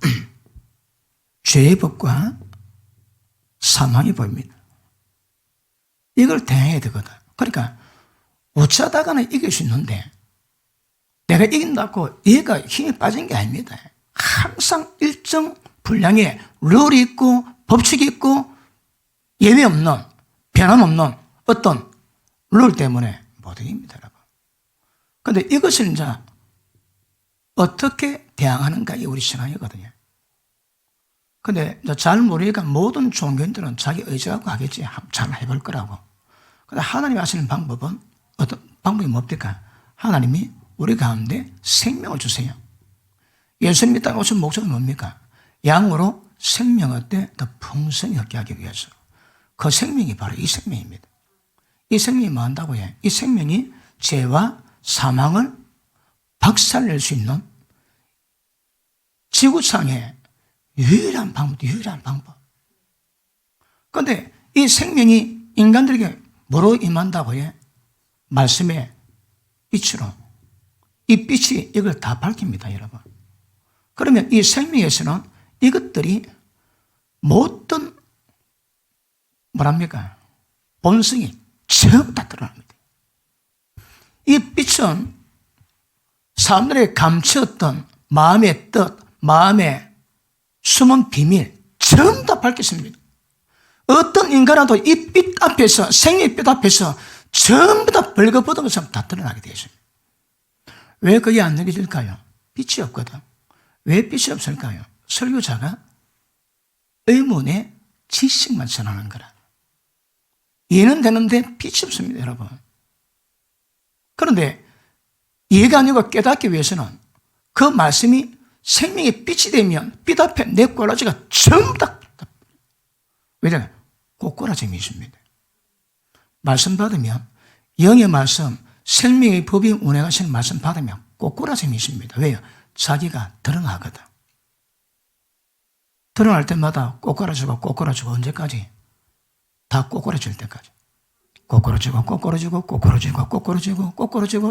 죄의 법과 사망의 법입니다. 이걸 대해야 되거든. 그러니까 어쩌다가는 이길 수 있는데 내가 이긴다고 얘가 힘이 빠진 게 아닙니다. 항상 일정 분량의 룰이 있고 법칙이 있고 예외 없는 변함없는 어떤 룰 때문에 못 이깁니다. 여러분. 그런데 이것을 이제 어떻게 대항하는가 이 우리 신앙이거든요. 근데 잘 모르니까 모든 종교인들은 자기 의지 갖고 하겠지. 잘 해볼 거라고. 근데 하나님이 하시는 방법은 어떤 방법이 뭡니까? 하나님이 우리 가운데 생명을 주세요. 예수님이 딱 오신 목적은 뭡니까? 양으로 생명을 때 더 풍성히 얻게 하기 위해서. 그 생명이 바로 이 생명입니다. 이 생명이 뭐 한다고 해? 이 생명이 죄와 사망을 박살낼 수 있는 지구상의 유일한 방법. 그런데 이 생명이 인간들에게 뭐로 임한다고 해? 말씀의 빛으로. 이 빛이 이걸 다 밝힙니다, 여러분. 그러면 이 생명에서는 이것들이 모든 본성이 전부 다 드러납니다. 이 빛은 사람들의 감추었던 마음의 뜻, 마음의 숨은 비밀 전부 다 밝혔습니다. 어떤 인간라도 이 빛 앞에서, 생명의 빛 앞에서 전부 다 벌거벗은 것처럼 다 드러나게 되어 있습니다. 왜 그게 안 느껴질까요? 빛이 없거든. 왜 빛이 없을까요? 설교자가 의문의 지식만 전하는 거라. 이해는 되는데 빛이 없습니다, 여러분. 그런데 이해가 아니고 깨닫기 위해서는 그 말씀이 생명의 빛이 되면 빛 앞에 내 꼬라지가 전부 다 왜냐? 꼬꼬라짐이 있습니다. 말씀 받으면 영의 말씀, 생명의 법이 운행하시는 말씀 받으면 꼬꼬라짐이 있습니다. 왜요? 자기가 드러나거든. 드러날 때마다 꼬꼬라지고 언제까지? 다 꼬꼬라질 때까지. 꼬꼬라지고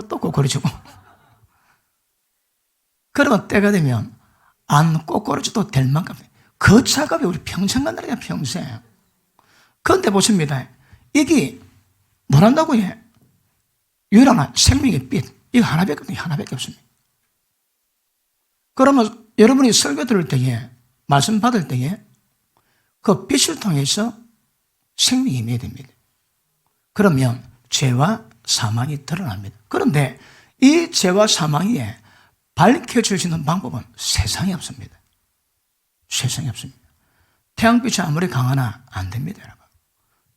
또 꼬꼬라지고. 그러면 때가 되면 안 꼬꼬라져도 될 만큼 그 작업이 우리 평생 간다니까, 평생. 그런데 보십니다. 이게 뭘 한다고 해? 유일한 생명의 빛. 이거 하나밖에 없습니다. 그러면 여러분이 설교 들을 때에, 말씀 받을 때에 그 빛을 통해서 생명이 임해야 됩니다. 그러면 죄와 사망이 드러납니다. 그런데 이 죄와 사망이 밝혀질 수 있는 방법은 세상에 없습니다. 세상에 없습니다. 태양빛이 아무리 강하나 안 됩니다, 여러분.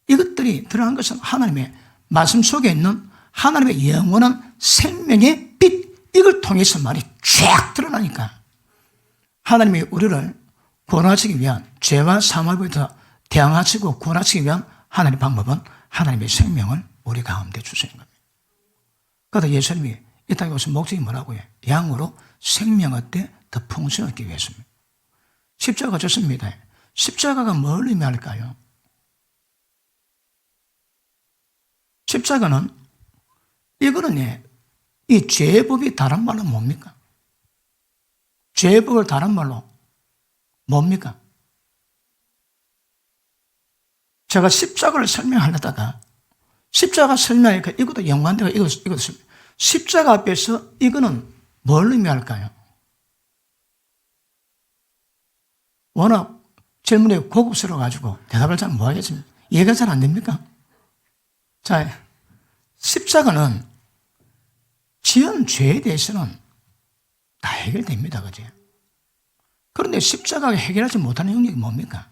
이것들이 드러난 것은 하나님의 말씀 속에 있는 하나님의 영원한 생명의 빛, 이걸 통해서 말이 쫙 드러나니까 하나님이 우리를 구원하시기 위한 죄와 사망부터 대항하시고 구원하시기 위한 하나님의 방법은 하나님의 생명을 우리 가운데 주시는 겁니다. 그래서 예수님이 이 땅에 오신 목적이 뭐라고 해요? 양으로 생명을 때 더 풍성히 얻기 위해서입니다. 십자가가 좋습니다. 십자가가 뭘 의미할까요? 십자가는 이거는 이 죄의 법이 다른 말로 뭡니까? 죄의 법을 다른 말로 뭡니까? 제가 십자가를 설명하려다가 십자가 설명하니까 이것도 연관되고 이것도 십자가 앞에서 이거는 뭘 의미할까요? 워낙 질문이 고급스러워가지고 대답을 잘 못하겠습니다. 이해가 잘 안 됩니까? 자, 십자가는 지은 죄에 대해서는 다 해결됩니다. 그죠? 그런데 십자가가 해결하지 못하는 영역이 뭡니까?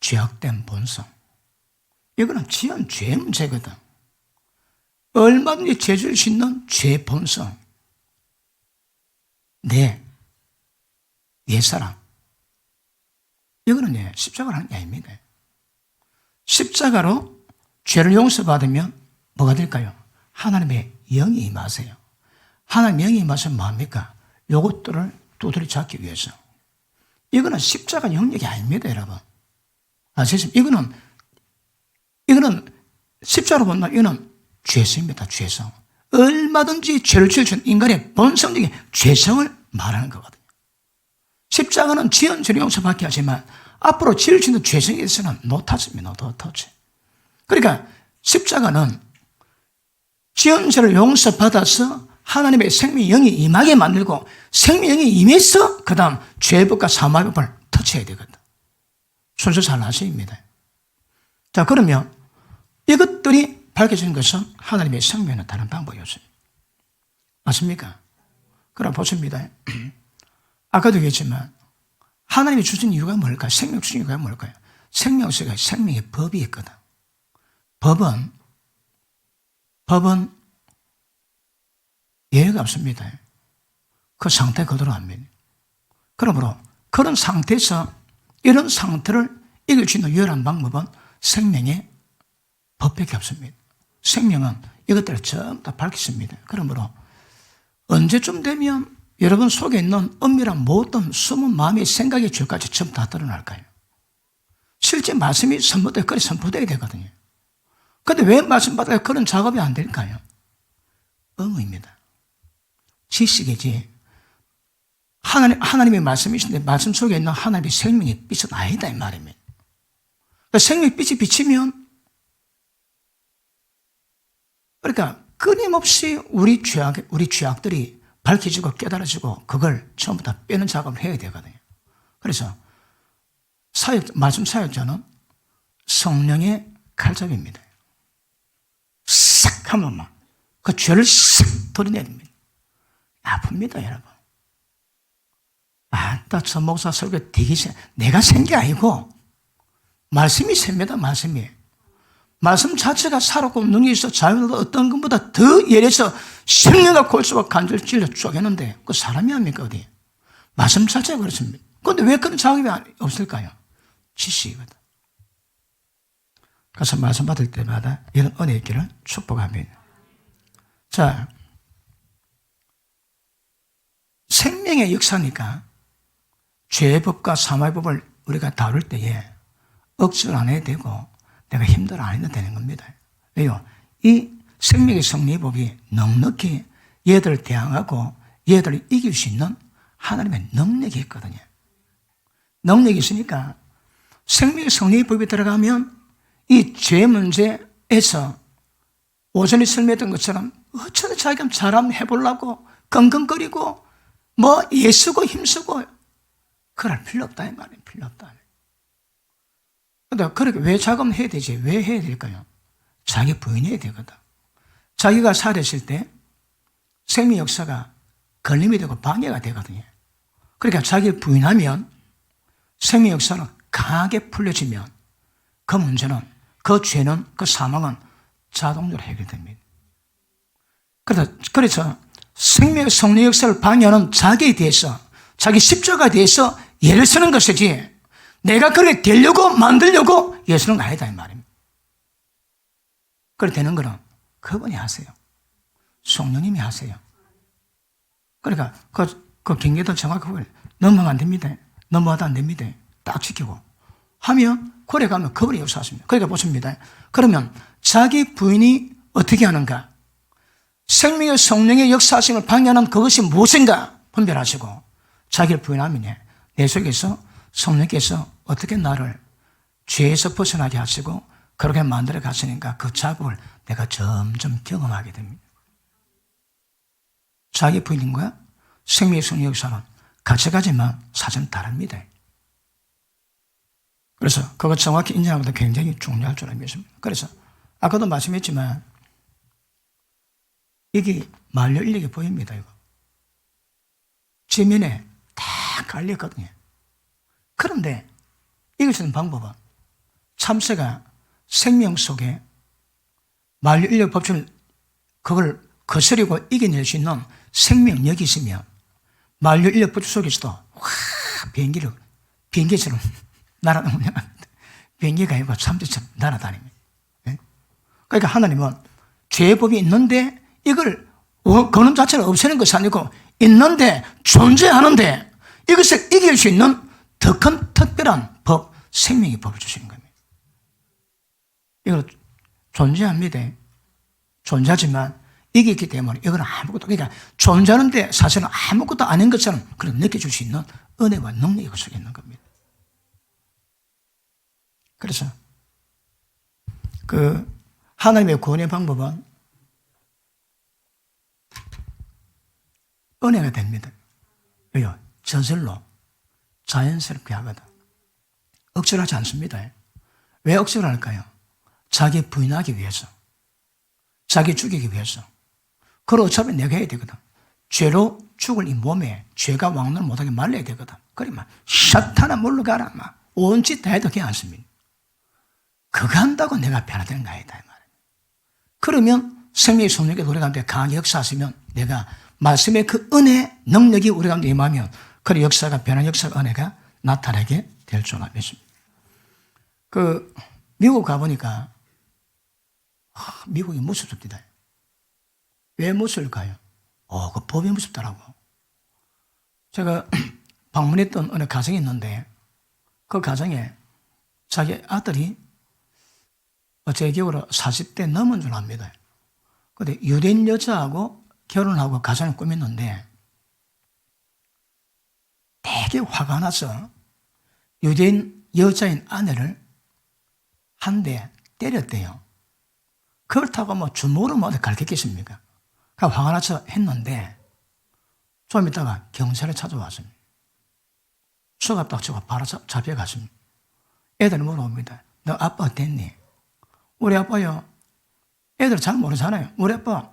죄악된 본성. 이거는 지은 죄의 문제거든. 얼마든지 죄질 수 있는 죄의 본성. 내 사랑. 이거는 십자가를 하는 게 아닙니다. 십자가로 죄를 용서받으면 뭐가 될까요? 하나님의 영이 임하세요. 하나님의 영이 임하시면 뭐합니까? 요것들을 두드려 잡기 위해서. 이거는 십자가 영역이 아닙니다, 여러분. 아시겠습니까? 이거는 십자가로 본다면 이거는 죄성입니다, 죄성. 얼마든지 죄를 지을 수 있는 인간의 본성적인 죄성을 말하는 거거든요. 십자가는 지은 죄를 용서받게 하지만 앞으로 지을 수 있는 죄성에 대해서는 노타치입니다, 노타치. 그러니까 십자가는 지은 죄를 용서받아서 하나님의 생명의 영이 임하게 만들고 생명의 영이 임해서 그 다음 죄법과 사마법을 터치해야 되거든. 순서 잘 아십니다. 자, 그러면 이것들이 밝혀지는 것은 하나님의 생명의 다른 방법이었습니다. 맞습니까? 그럼 보십니다. 아까도 얘기했지만 하나님이 주신 이유가 뭘까요? 생명 주신 이유가 뭘까요? 생명 속에 생명의 법이 있거든. 법은 예외가 없습니다. 그 상태 그대로 합니다. 그러므로 그런 상태에서 이런 상태를 이길 수 있는 유일한 방법은 생명의 법밖에 없습니다. 생명은 이것들을 전부 다 밝혔습니다. 그러므로 언제쯤 되면 여러분 속에 있는 은밀한 모든 숨은 마음의 생각의 죄까지 전부 다 드러날까요? 실제 말씀이 선포되어 그리 선포되어야 되거든요. 그런데 왜 말씀 받아야 그런 작업이 안 될까요? 의무입니다. 지식이지. 하나님의 말씀이신데 말씀 속에 있는 하나님의 생명의 빛은 아니다 이 말입니다. 그러니까 생명의 빛이 비치면 그러니까 끊임없이 우리 죄악들이 밝혀지고 깨달아지고 그걸 전부 다 빼는 작업을 해야 되거든요. 그래서 말씀 사역자는 성령의 칼잡이입니다. 싹 하면 그 죄를 싹 도려내야 됩니다. 아픕니다, 여러분. 저 목사 설교 되게 내가 센 게 아니고 말씀이 셉니다, 말씀이. 말씀 자체가 살았고 능력이 있어 자유도 어떤 것보다 더 예래서 생명과 골수와 간절히 찔러 쪼개는데 그 사람이 합니까, 어디? 말씀 자체가 그렇습니다. 그런데 왜 그런 작업이 없을까요? 지식이거든. 그래서 말씀 받을 때마다 이런 은혜 있기를 축복합니다. 자, 생명의 역사니까 죄법과 사마법을 우리가 다룰 때에 억지를 안 해도 되고 내가 힘들어 안 해도 되는 겁니다. 왜요? 이 생명의 성리법이 넉넉히 얘들을 대항하고 얘들을 이길 수 있는 하나님의 능력이 있거든요. 능력이 있으니까 생명의 성리법에 들어가면 이 죄 문제에서 오전에 설명했던 것처럼 어쩌다 자기가 잘하면 해보려고 끙끙거리고 뭐 애쓰고 힘쓰고 그럴 필요 없다 이 말이에요. 필요 없다. 그런데 그렇게 왜 자금 해야 되지? 왜 해야 될까요? 자기 부인해야 되거든. 자기가 살았을 때 생명 역사가 걸림이 되고 방해가 되거든요. 그러니까 자기 부인하면 생명 역사는 강하게 풀려지면 그 문제는, 그 죄는, 그 사망은 자동적으로 해결됩니다. 그래서 생명의 성령 역사를 방해하는 자기에 대해서, 자기 십자가에 대해서 예를 쓰는 것이지 내가 그렇게 되려고 만들려고 예수는 아니다 이 말입니다. 그렇게 되는 거는 그분이 하세요. 성령님이 하세요. 그러니까 그 경계도 정확하게 넘어가면 안 됩니다. 넘어가도 안 됩니다. 딱 지키고 하면 고래 가면 그분이 역사하십니다. 그러니까 보십니다. 그러면 자기 부인이 어떻게 하는가? 생명의 성령의 역사하심을 방해하는 그것이 무엇인가 분별하시고 자기를 부인하면 내 속에서 성령께서 어떻게 나를 죄에서 벗어나게 하시고 그렇게 만들어 가시니까 그 작업을 내가 점점 경험하게 됩니다. 자기 부인과 생명의 성령 역사는 가져가지만 사실은 다릅니다. 그래서 그거 정확히 인정하는 것도 굉장히 중요할 줄 믿습니다. 그래서 아까도 말씀했지만 이게 만료인력이 보입니다. 이거 지면에 다 깔렸거든요. 그런데 이길 수 있는 방법은 참새가 생명 속에 만료인력 법칙을 그걸 거스리고 이겨낼 수 있는 생명력이 있으면 만료인력 법칙 속에서도 비행기처럼 날아다닙니다. 비행기가 아니고 참새처럼 날아다닙니다. 그러니까 하나님은 죄법이 있는데 이걸 거는 자체를 없애는 것이 아니고 있는데 존재하는데 이것을 이길 수 있는 더 큰 특별한 법, 생명의 법을 주시는 겁니다. 이걸 존재합니다. 존재하지만 이겼기 때문에 이건 아무것도, 그러니까 존재하는데 사실은 아무것도 아닌 것처럼 그런 느껴줄 수 있는 은혜와 능력이 그 속에 있는 겁니다. 그래서 그 하나님의 구원의 방법은 은혜가 됩니다. 왜요? 저절로 자연스럽게 하거든. 억지로 하지 않습니다. 왜 억지로 할까요? 자기 부인하기 위해서, 자기 죽이기 위해서. 그걸 어차피 내가 해야 되거든. 죄로 죽을 이 몸에 죄가 왕노를 못하게 말려야 되거든. 그러면 사탄아 물러가라 막 온 짓 다 해도 괜찮습니다. 그거 한다고 내가 변화되는 거 아니다 이 말이에요. 그러면 생명의 성령께 우리 가운데 강하게 역사하시면 내가 말씀의 그 은혜 능력이 우리 가운데 임하면 그 역사가 변한 역사가 은혜가 나타나게 될 줄 믿습니다. 그 미국 가보니까 미국이 무섭습니다. 왜 무서울까요? 그 법이 무섭더라고. 제가 방문했던 어느 가정이 있는데 그 가정에 자기 아들이 제 기억으로 40대 넘은 줄 압니다. 근데 유대인 여자하고 결혼하고 가정을 꾸몄는데 되게 화가 나서 유대인 여자인 아내를 한 대 때렸대요. 그렇다고 뭐 주먹으로 뭐 어디 가르쳤겠습니까? 그러니까 화가 나서 했는데 좀 있다가 경찰에 찾아왔습니다. 수갑 딱 치고 바로 잡혀갔습니다. 애들은 물어봅니다. 너 아빠 어땠니? 우리 아빠요. 애들 잘 모르잖아요. 우리 아빠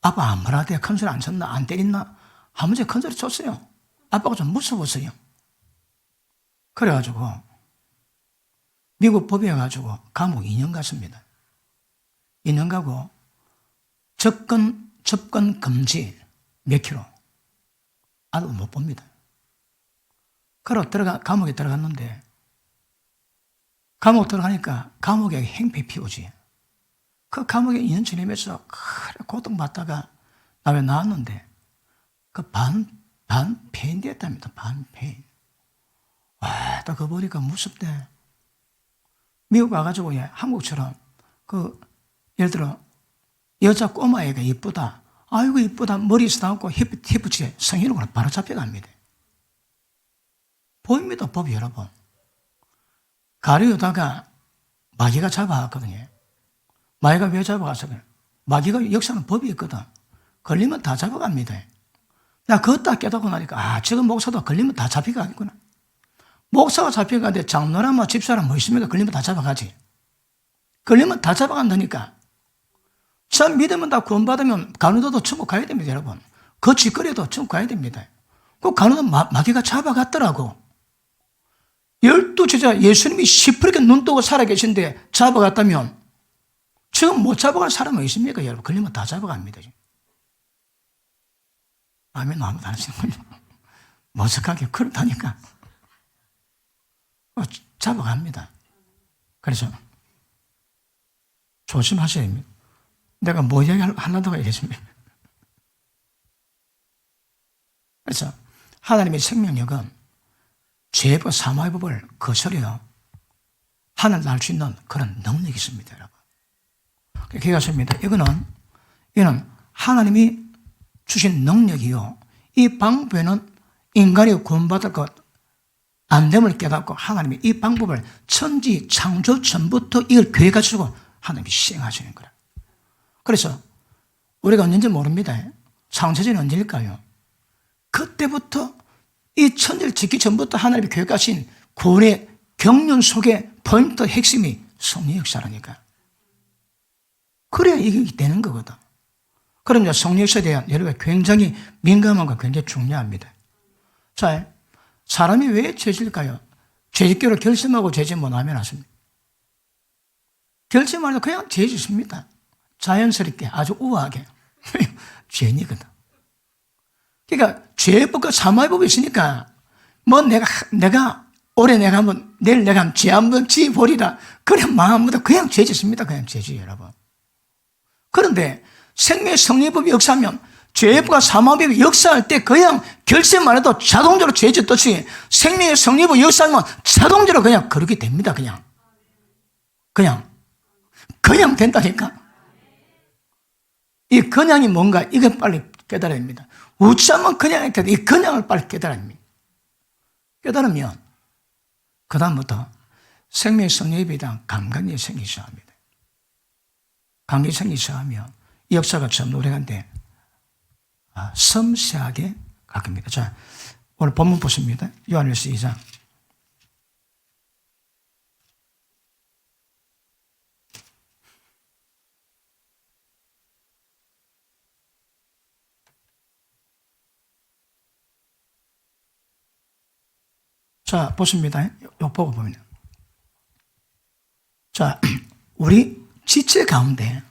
안 뭐라대? 큰 소리 안 쳤나? 안 때렸나? 한 번째 큰 소리 쳤어요. 아빠가 좀 무서웠어요. 그래가지고 미국 법에 가지고 감옥 2년 갔습니다. 2년 가고 접근 금지 몇 킬로 아들 못 봅니다. 그러 감옥에 들어갔는데 감옥 들어가니까 감옥에 행패 피우지. 그 감옥에 2년 지내면서 그래 고통받다가 나왜 나왔는데 그 반폐인 됐답니다. 반폐인. 와, 또 그거 보니까 무섭대. 미국 와가지고 한국처럼 예를 들어 여자 꼬마애가 이쁘다. 아이고 이쁘다. 머리 쓰다듬고 히프치게 성희롱으로 바로 잡혀갑니다. 보입니다. 법이 여러분. 가려다가 마귀가 잡아갔거든요. 마귀가 왜 잡아갔어요? 마귀가 역사는 법이 있거든. 걸리면 다 잡아갑니다. 나 그것 딱 깨닫고 나니까 지금 목사도 걸리면 다 잡혀가겠구나. 목사가 잡혀가는데 장로나 뭐 집사람 뭐 있습니까? 걸리면 다 잡아가지. 걸리면 다 잡아간다니까. 참 믿으면 다 구원받으면 간호도도 천국 가야 됩니다, 여러분. 그 짓거리도 천국 가야 됩니다. 그 간호도 마귀가 잡아갔더라고. 12제자 예수님이 시퍼렇게 눈 뜨고 살아계신데 잡아갔다면 지금 못 잡아갈 사람은 있습니까, 여러분? 걸리면 다 잡아갑니다. 아멘, 아무도 안 하시는군요. 머쓱하게 그렇다니까. 잡아갑니다. 그래서 조심하셔야 됩니다. 내가 뭐 이야기하려다가 얘기했습니다. 그래서 하나님의 생명력은 죄법 사마의 법을 거스려 하늘 날 수 있는 그런 능력이 있습니다, 여러분. 그렇게 했습니다. 이거는 하나님이 주신 능력이요. 이 방법에는 인간이 구원받을 것 안 됨을 깨닫고 하나님이 이 방법을 천지 창조 전부터 이걸 계획하시고 하나님이 시행하시는 거라. 그래서 우리가 언제인지 모릅니다. 창세전이 언제일까요? 그때부터 이 천지를 짓기 전부터 하나님이 계획하신 구원의 경륜 속의 포인트 핵심이 성령 역사라니까. 그래야 이게 되는 거거든. 그럼 성령 역사에 대한 여러분 굉장히 민감한 거 굉장히 중요합니다. 자, 사람이 왜 죄질까요? 죄짓기로 결심하고 죄짓 못하면 하십니다. 결심 안 해도 그냥 죄짓습니다. 자연스럽게 아주 우아하게. 죄니거든. 그러니까 죄법과 사마의법이 있으니까 뭐 내가 올해 내가 한번 내일 내가 한번 죄 한번 지어보리라. 그래 마음보다 그냥 죄짓습니다. 그냥 죄지 여러분. 그런데 생명의 성리법이 역사하면 죄법과 사마법이 역사할 때 그냥 결심만 해도 자동적으로 죄짓듯이 생명의 성리법이 역사하면 자동적으로 그냥 그렇게 됩니다. 그냥 된다니까. 이 그냥이 뭔가 이거 빨리 깨달아야 됩니다. 우참은 그냥일 텐데 이 그냥을 빨리 깨달아야 됩니다. 깨달으면 그 다음부터 생명의 성립에 대한 감각이 생기기 시작합니다. 감각이 생기기 시작하면 이 역사가 좀 노래간데 섬세하게 갈 겁니다. 자, 오늘 본문 보십니다. 요한일서 2장. 자, 보십니다. 요 보고 보면. 자, 우리 지체 가운데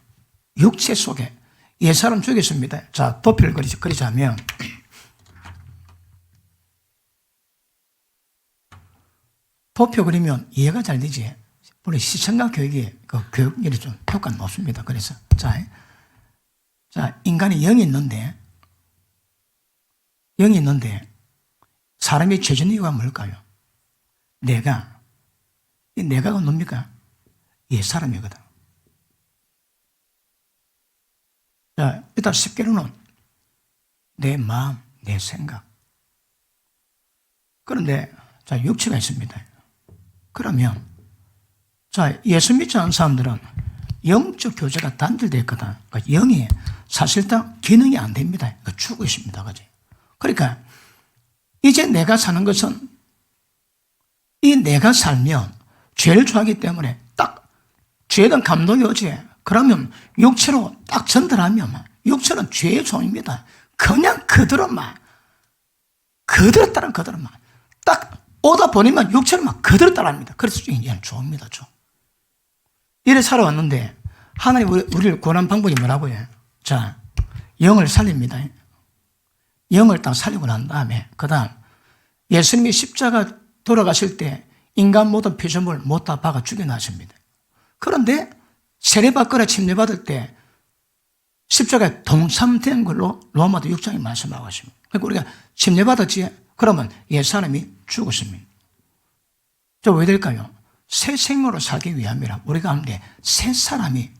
육체 속에 옛사람 죽였습니다. 자, 도표를 그리자면 도표 그리면 이해가 잘 되지. 우리 시청각 교육이 그 교육률이 좀 효과가 높습니다. 그래서 자, 인간이 영이 있는데 사람이 죄짓는 이유가 뭘까요? 이 내가가 뭡니까? 옛사람이거든. 자, 일단 쉽게로는 내 마음, 내 생각. 그런데, 자, 육체가 있습니다. 그러면, 자, 예수 믿지 않는 사람들은 영적 교제가 단절되어 있거든. 그러니까 영이 사실상 기능이 안 됩니다. 그러니까 죽어 있습니다. 그지? 그러니까, 이제 내가 사는 것은 이 내가 살면 죄를 좋아하기 때문에 딱 죄에 대한 감동이 오지. 그러면 육체로 딱 전달하면 육체는 죄의 종입니다. 그냥 그대로만 딱 오다 보니만 육체는 막 그대로 따라합니다. 그래서 이제는 좋습니다. 좀. 이래 살아왔는데 하나님 우리를 구원한 방법이 뭐라고요? 자, 영을 살립니다. 영을 딱 살리고 난 다음에 그 다음 예수님이 십자가 돌아가실 때 인간 모든 피조물 못 다 박아 죽여놨습니다. 그런데 세례받거나 침례받을 때 십자가에 동참된 걸로 로마도 6장에 말씀하고 있습니다. 그러니까 우리가 침례받았지? 그러면 옛사람이 죽었습니다. 저 왜 될까요? 새 생명으로 살기 위함이라 우리 가운데 새 사람의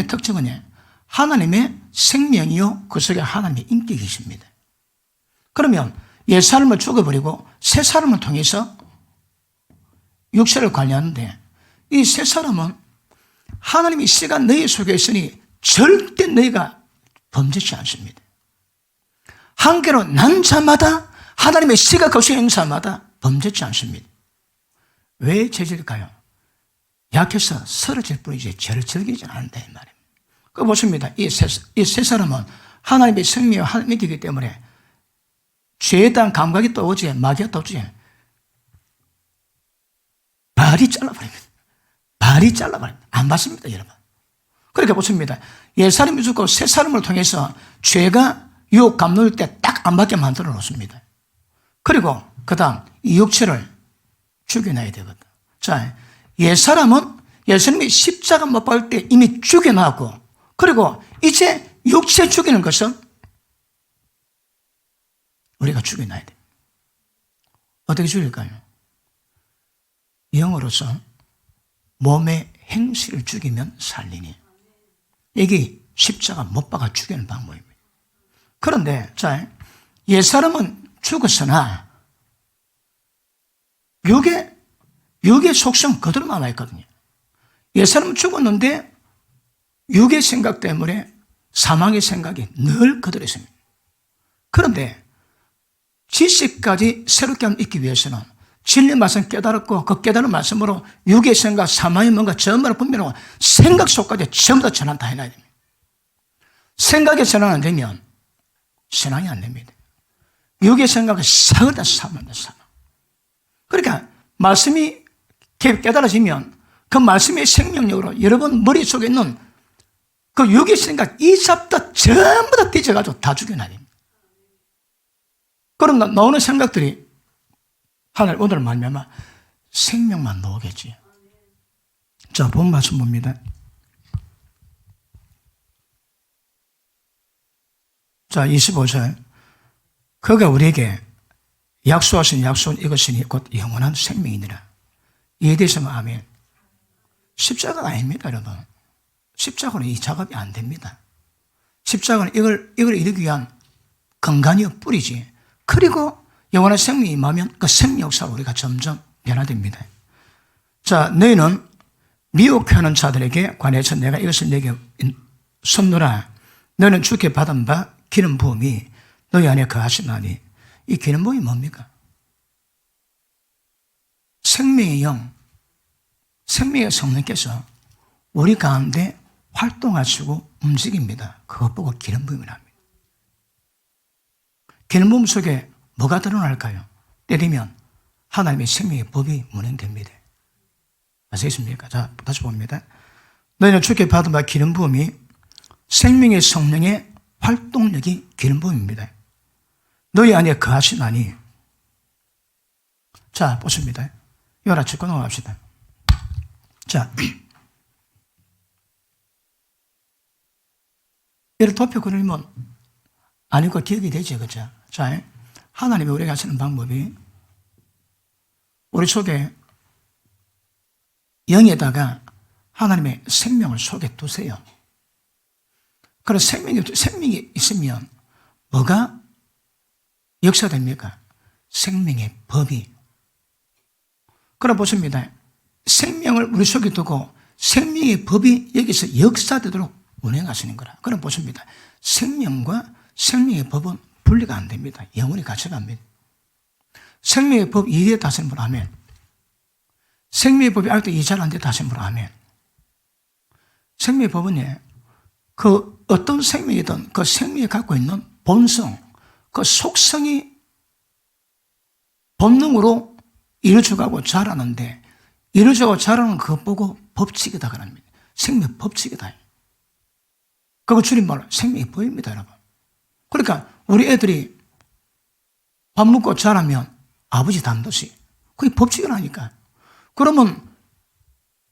특징은 하나님의 생명이요 그 속에 하나님의 인격이 있습니다. 그러면 옛사람을 죽어버리고 새 사람을 통해서 육체를 관리하는데 이 새 사람은 하나님의 씨가 너희 속에 있으니 절대 너희가 범죄치 않습니다. 한계로 난 자마다 하나님의 씨가 그 속에 있는 자마다 범죄치 않습니다. 왜 죄질까요? 약해서 쓰러질 뿐이지 죄를 즐기지 않는다 이 말입니다. 그 보십니다. 이 새 사람은 하나님의 생명을 믿기 때문에 죄에 대한 감각이 또 오지 마귀가 또 오지 발이 잘라버립니다. 안 받습니다, 여러분. 그러니까 보십니다. 옛사람이 죽고 새사람을 통해서 죄가 유혹 감노일 때 딱 안 받게 만들어 놓습니다. 그리고 그 다음 이 육체를 죽여놔야 되거든. 자, 옛사람은 예수님이 십자가 못 박을 때 이미 죽여놨고 그리고 이제 육체 죽이는 것은 우리가 죽여놔야 돼. 어떻게 죽일까요? 영으로서 몸의 행실을 죽이면 살리니. 이게 십자가 못 박아 죽이는 방법입니다. 그런데 자, 옛사람은 죽었으나 육의 속성 그대로 남아있거든요. 옛사람은 죽었는데 육의 생각 때문에 사망의 생각이 늘 그대로 있습니다. 그런데 지식까지 새롭게 잊기 위해서는 진리 말씀 깨달았고 그 깨달은 말씀으로 육의 생각, 사망의 뭔가 전부를 분별하고 생각 속까지 전부 다 전환 다 해놔야 됩니다. 생각이 전환 안 되면 신앙이 안 됩니다. 육의 생각을 사흘 다 사망다 사망. 그러니까 말씀이 깨달아지면 그 말씀의 생명력으로 여러분 머릿속에 있는 그 육의 생각 이 잡다 전부 다 뒤져가지고 다 죽여놔야 그럼 나오는 생각들이 하늘 오늘 말미암아 생명만 나오겠지. 자, 본 말씀 봅니다. 자, 25절. 그가 우리에게 약속하신 약속은 이것이니 곧 영원한 생명이니라. 이에 대해서는 아멘. 십자가가 아닙니다, 여러분. 십자가는 이 작업이 안 됩니다. 십자가는 이걸 이루기 위한 근간이요, 뿌리지. 그리고 영원한 생명이 임하면 그 생명 역사로 우리가 점점 변화됩니다. 자, 너희는 미혹하는 자들에게 관해서 내가 이것을 내게 선노라. 너는 주께 받은 바 기름 부음이 너희 안에 거하시나니. 이 기름 부음이 뭡니까? 생명의 영, 생명의 성령께서 우리 가운데 활동하시고 움직입니다. 그것 보고 기름 부음이라 합니다. 기름 부음 속에 뭐가 드러날까요? 때리면 하나님의 생명의 법이 운행됩니다. 아시겠습니까? 자, 다시 봅니다. 너희는 주께 받은 바 기름 부음이 생명의 성령의 활동력이 기름 부음입니다. 너희 안에 거하시나니. 자, 보십니다. 이거 하나 짚고 넘어갑시다. 자, 이를 도표 그리면 아니고 기억이 되죠, 그죠? 자, 하나님이 우리가 하시는 방법이 우리 속에 영에다가 하나님의 생명을 속에 두세요. 그래서 생명이 있으면 뭐가 역사됩니까? 생명의 법이. 그럼 보십니다. 생명을 우리 속에 두고 생명의 법이 여기서 역사되도록 운행하시는 거라. 그럼 보십니다. 생명과 생명의 법은 분리가 안 됩니다. 영원히 같이 갑니다. 생명의 법 이해됐다 하시는 분 아멘. 생명의 법이 아직도 이해 잘 안 됐다 하시는 분 아멘. 생명의 법은 그 어떤 생명이든 그 생명이 갖고 있는 본성, 그 속성이 본능으로 이루어져가고 자라는데 이루어져가고 자라는 그것 보고 법칙이다 그럽니다. 생명 법칙이다. 그거 줄임말로 생명의 법입니다, 여러분. 그러니까 우리 애들이 밥 먹고 자라면 아버지 닮듯이 그게 법칙이라니까. 그러면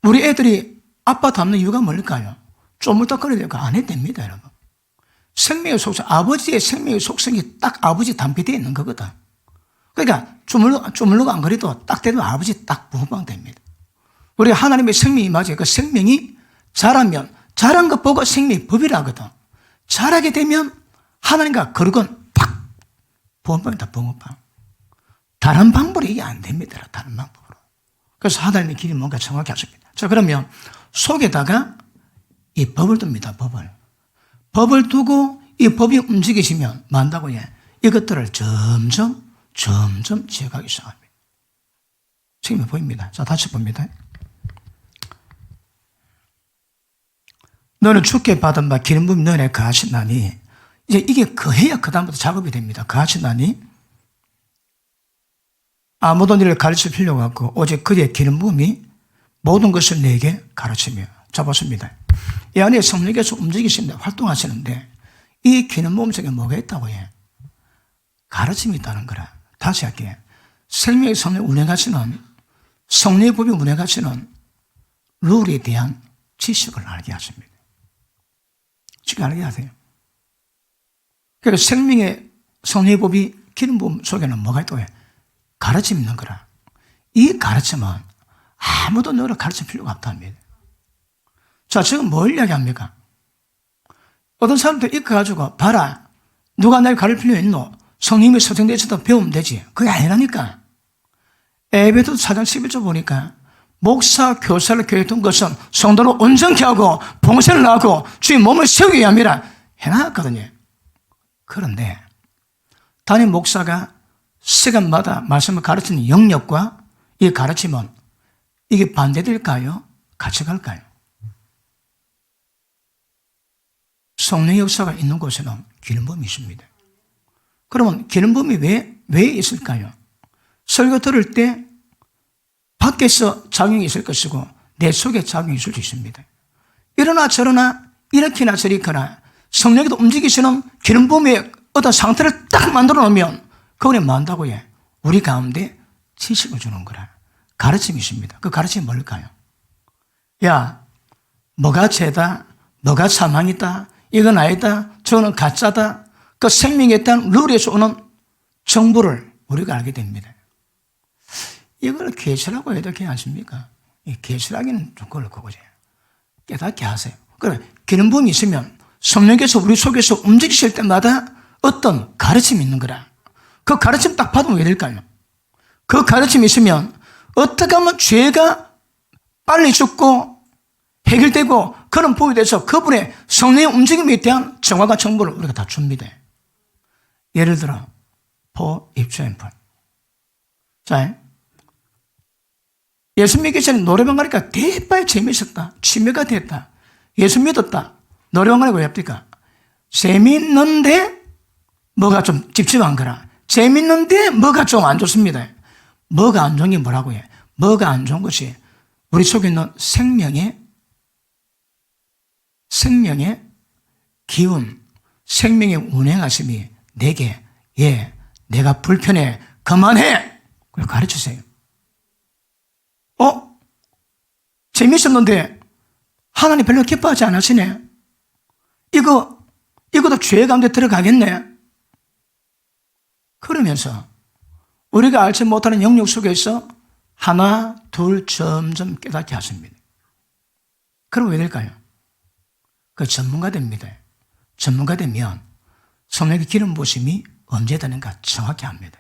우리 애들이 아빠 닮는 이유가 뭘까요? 쪼물딱거리니까 안 해도 됩니다, 여러분. 생명의 속성, 아버지의 생명의 속성이 딱 아버지 담비되어 있는 거거든. 그러니까 쪼물르고 안 그래도 딱 되면 아버지 딱 부흥됩니다. 우리 하나님의 생명이 맞아요. 그 생명이 자라면 자란 것 보고 생명의 법이라거든. 자라게 되면 하나님과 거룩은 팍 부흥방이다, 부흥방. 다른 방법으로 이게 안 됩니다. 다른 방법으로. 그래서 하나님의 길이 뭔가 정확히 하십니다. 자, 그러면 속에다가 이 법을 둡니다. 법을 두고 이 법이 움직이시면 만다고요. 이것들을 점점 지어가기 시작합니다. 지금 보입니다. 자, 다시 봅니다. 너는 주께 받은 바 기름 부음이 너네 거하시나니. 이제 이게 거해야 그 다음부터 작업이 됩니다. 거하시나니 아무도 너를 가르칠 필요가 없고 오직 그의 기름 부음이 모든 것을 내게 가르치며. 자, 보십니다. 이 안에 성령께서 움직이시는데 활동하시는데 이 기름 부음 속에 뭐가 있다고 해? 가르침이 있다는 거라. 다시 할게요. 생명의 성령 운행하시는 성령의 법이 운행하시는 룰에 대한 지식을 알게 하십니다. 지금 알게 하세요. 그러니까 생명의 성령의 법이 기름 부음 속에는 뭐가 있다고 해? 가르침이 있는 거라. 이 가르침은 아무도 너를 가르칠 필요가 없답니다. 자, 지금 뭘 이야기합니까? 어떤 사람들 이거 가지고 봐라. 누가 날 가르칠 필요 있노? 성령이 소생되어서도 배우면 되지. 그게 아니라니까. 에베소 4장 11절 보니까 목사, 교사를 교회에 둔 것은 성도를 온전케 하고 봉사를 하고 주의 몸을 세우기 위함이라 해놨거든요. 그런데 담임 목사가 시간마다 말씀을 가르치는 영역과 이 가르침은 이게 반대될까요? 같이 갈까요? 성령의 역사가 있는 곳에는 기름부음이 있습니다. 그러면 기름부음이 왜 있을까요? 설교 들을 때 밖에서 작용이 있을 것이고 내 속에 작용이 있을 수 있습니다. 이러나 저러나 이렇게나 저렇게나 성령께서 움직이시는 기름부음의 어떤 상태를 딱 만들어 놓으면 그분이 뭐 한다고 해? 우리 가운데 지식을 주는 거라. 가르침이 있습니다. 그 가르침이 뭘까요? 야, 뭐가 죄다, 뭐가 사망이다, 이건 아니다, 저는 가짜다. 그 생명에 대한 룰에서 오는 정보를 우리가 알게 됩니다. 이걸 계시라고 해도 괜찮습니까? 계시라기는 좀 그렇고 깨닫게 하세요. 그래, 기름부음이 있으면 성령께서 우리 속에서 움직이실 때마다 어떤 가르침이 있는 거라. 그 가르침 딱 받으면 왜 될까요? 그 가르침이 있으면 어떻게 하면 죄가 빨리 죽고 해결되고 그런 부분에 대해서 그분의 성령의 움직임에 대한 정확한 정보를 우리가 다 줍니다. 예를 들어 for example. 자, 예수 믿기 전에 노래방 가니까 대파에 재미있었다. 취미가 됐다. 예수 믿었다. 노래방 가니까 왜 합니까? 재미있는데 뭐가 좀 찝찝한 거라. 재미있는데 뭐가 좀 안 좋습니다. 뭐가 안 좋은 게 뭐라고 해? 뭐가 안 좋은 것이 우리 속에 있는 생명의 기운, 생명의 운행하심이 내게 내가 불편해. 그만해. 그걸 가르치세요. 재밌었는데 하나님 별로 기뻐하지 않으시네. 이것도 죄 가운데 들어가겠네. 그러면서 우리가 알지 못하는 영역 속에서 하나, 둘 점점 깨닫게 하십니다. 그럼 왜 될까요? 그 전문가 됩니다. 전문가 되면 성령의 기름 부으심이 언제 되는가 정확히 압니다.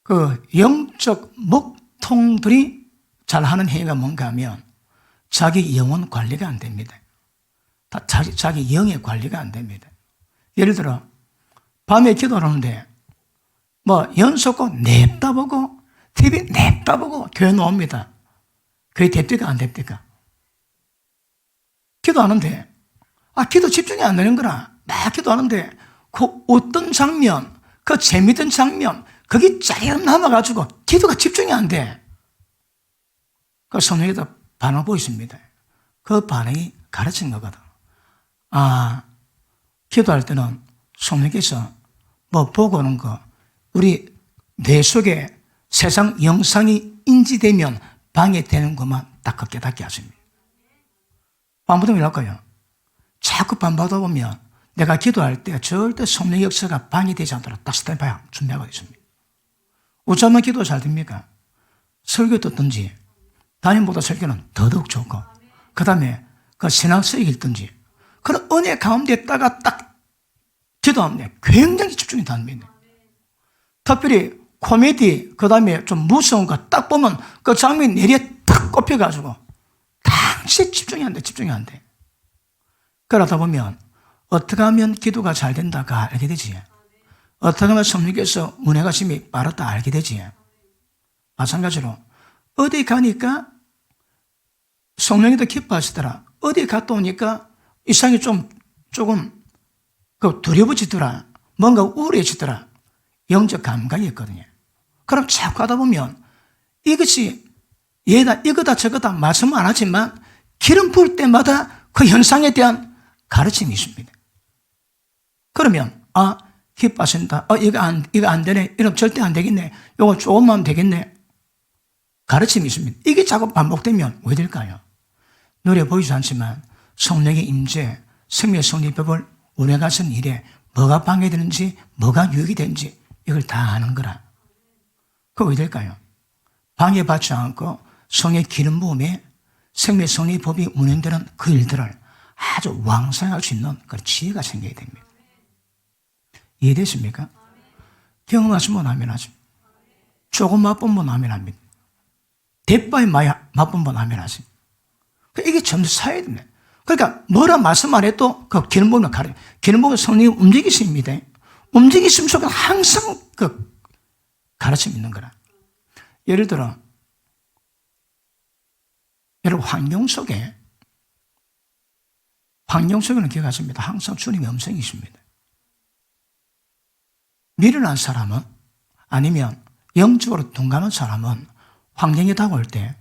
그 영적 먹통들이 잘하는 행위가 뭔가 하면 자기 영혼 관리가 안 됩니다. 자기 영의 관리가 안 됩니다. 예를 들어 밤에 기도하는데 연속고 냅다 보고 TV 냅다 보고 교회 나옵니다. 그게 됩니까 안 됩니까? 기도하는데 기도 집중이 안 되는 거라. 막 기도하는데 그 어떤 장면, 그 재밌던 장면 거기 짜릿 남아가지고 기도가 집중이 안 돼. 그 성령에다 반응 보이십니다. 그 반응이 가르치는 거거든. 기도할 때는 성령께서 보고 오는 거 우리 뇌 속에 세상 영상이 인지되면 방해되는 것만 딱 깨닫게 하십니다. 반복되면 이럴까요? 자꾸 반복하다 보면 내가 기도할 때 절대 성령의 역사가 방해되지 않도록 딱 스탠바이 준비하고 있습니다. 어쩌면 기도가 잘 됩니까? 설교 듣든지 담임보다 설교는 더더욱 좋고 그 다음에 그 신앙서 읽든지 그런 은혜 가운데다가 딱 기도하면 굉장히 집중이 됩니다. 특별히 코미디 그 다음에 좀 무서운 거 딱 보면 그 장면이 내리에 딱 꼽혀가지고 당시 집중이 안 돼. 그러다 보면 어떻게 하면 기도가 잘 된다가 알게 되지. 어떻게 하면 성령께서 운행하심이 빠르다 알게 되지. 마찬가지로 어디 가니까 성령이 더 기뻐하시더라. 어디 갔다 오니까 이상이 조금 두려워지더라. 뭔가 우울해지더라. 영적 감각이 있거든요. 그럼 자꾸 하다 보면 이것이 이거다 저거다 말씀 안 하지만 기름 부을 때마다 그 현상에 대한 가르침이 있습니다. 그러면 기뻐하신다. 이거 안 되네. 이러면 절대 안 되겠네. 이거 조금만 하면 되겠네. 가르침이 있습니다. 이게 자꾸 반복되면 왜 될까요? 눈에 보이지 않지만 성령의 임재, 생명의 성립법을 운행하신 일에 뭐가 방해되는지 뭐가 유익이 되는지 이걸 다 아는 거라. 그거 왜 될까요? 방해받지 않고 성의 기름 부음에 생명의 성립법이 운행되는 그 일들을 아주 왕성할 수 있는 그런 지혜가 생겨야 됩니다. 이해되십니까? 경험하시면 분 아멘 하십니다. 조금 맛본 분 아멘 합니다. 대바에 맛본 분 아멘 하십니다. 이게 점점 사야 됩니다. 그러니까 뭐라 말씀 안 해도 그 기름 부음을 기름 부음은 성령이 움직이십니다. 움직이심 속에 항상 가르침이 있는 거라. 예를 들어 여러분 환경 속에는 기억하십니다. 항상 주님의 음성이 있습니다. 미련한 사람은 아니면 영적으로 둔감한 사람은 환경이 다가올 때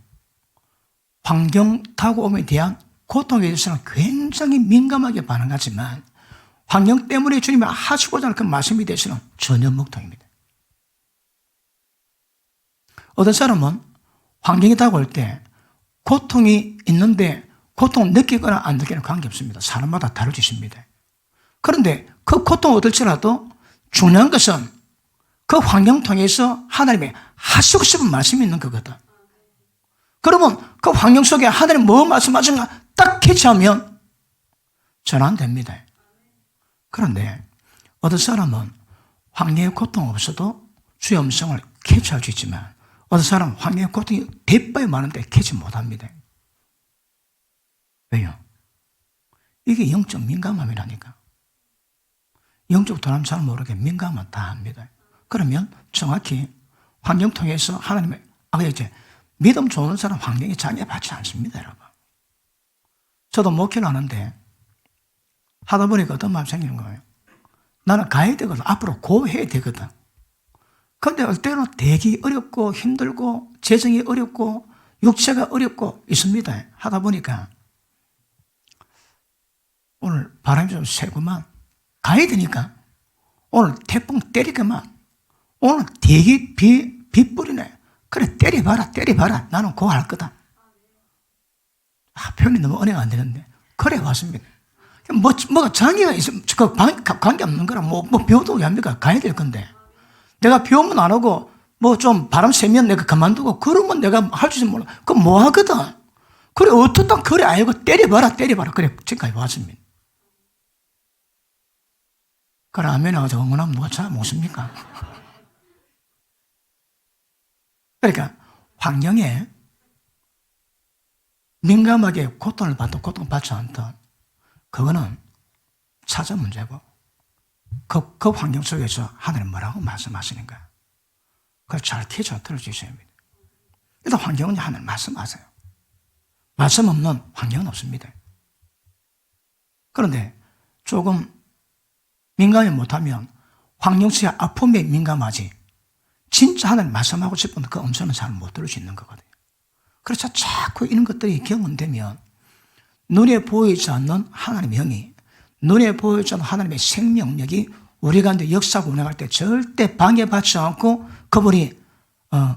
환경 다가옴에 대한 고통에 대해서는 굉장히 민감하게 반응하지만 환경 때문에 주님이 하시고자 하는 그 말씀에 대해서는 전혀 묵통입니다. 어떤 사람은 환경이 다가올 때 고통이 있는데 고통을 느끼거나 안 느끼는 관계없습니다. 사람마다 다를 수 있습니다. 그런데 그 고통을 얻을지라도 중요한 것은 그 환경 통해서 하나님이 하시고 싶은 말씀이 있는 거거든. 그러면 그 환경 속에 하나님 뭐 말씀하신가 딱 캐치하면 전환됩니다. 그런데 어떤 사람은 환경의 고통 없어도 주의 음성을 캐치할 수 있지만 어떤 사람은 환경의 고통이 대빠에 많은데 캐치 못합니다. 왜요? 이게 영적 민감함이라니까. 영적 도람 잘 모르게 민감함 다 합니다. 그러면 정확히 환경 통해서 하나님의 이제 믿음 좋은 사람 환경에 장애받지 않습니다, 여러분. 저도 목회를 하는데 하다 보니까 어떤 마음이 생기는 거예요. 나는 가야 되거든. 앞으로 고해야 되거든. 근데 어떨 때는 되기 어렵고 힘들고 재정이 어렵고 육체가 어렵고 있습니다. 하다 보니까 오늘 바람이 좀 세구만 가야 되니까 오늘 태풍 때리더만 오늘 대기 비 뿌리네. 그래 때려봐라. 나는 그거 할 거다. 표현이 너무 은혜가 안 되는데 그래 왔습니다. 뭐가 장애가 있으면 그 관계 없는 거라 뭐 비워도 왜 합니까? 가야 될 건데 내가 비 오면 안 오고 뭐 좀 바람 세면 내가 그만두고 그러면 내가 할 수 있으면 몰라. 그럼 뭐 하거든. 그래 어떻든 그래 알고 때려봐라. 그래 지금까지 왔습니다. 그래 아멘 하고 응원하면 누가 잘 못습니까? 그러니까 환경에 민감하게 고통을 받든 고통받지 않든 그거는 차자 문제고 그 환경 속에서 하나님 뭐라고 말씀하시는가 그걸 잘 캐쳐 들을 수 있어야 합니다. 일단 환경은 하나님 말씀하세요. 말씀 없는 환경은 없습니다. 그런데 조금 민감히 못하면 환경 속의 아픔에 민감하지 진짜 하나님 말씀하고 싶은 그 음성은 잘 못 들을 수 있는 거거든요. 그래서 자꾸 이런 것들이 경험되면 눈에 보이지 않는 하나님의 영이 눈에 보이지 않는 하나님의 생명력이 우리 가운데 역사하고 운행할 때 절대 방해받지 않고 그분이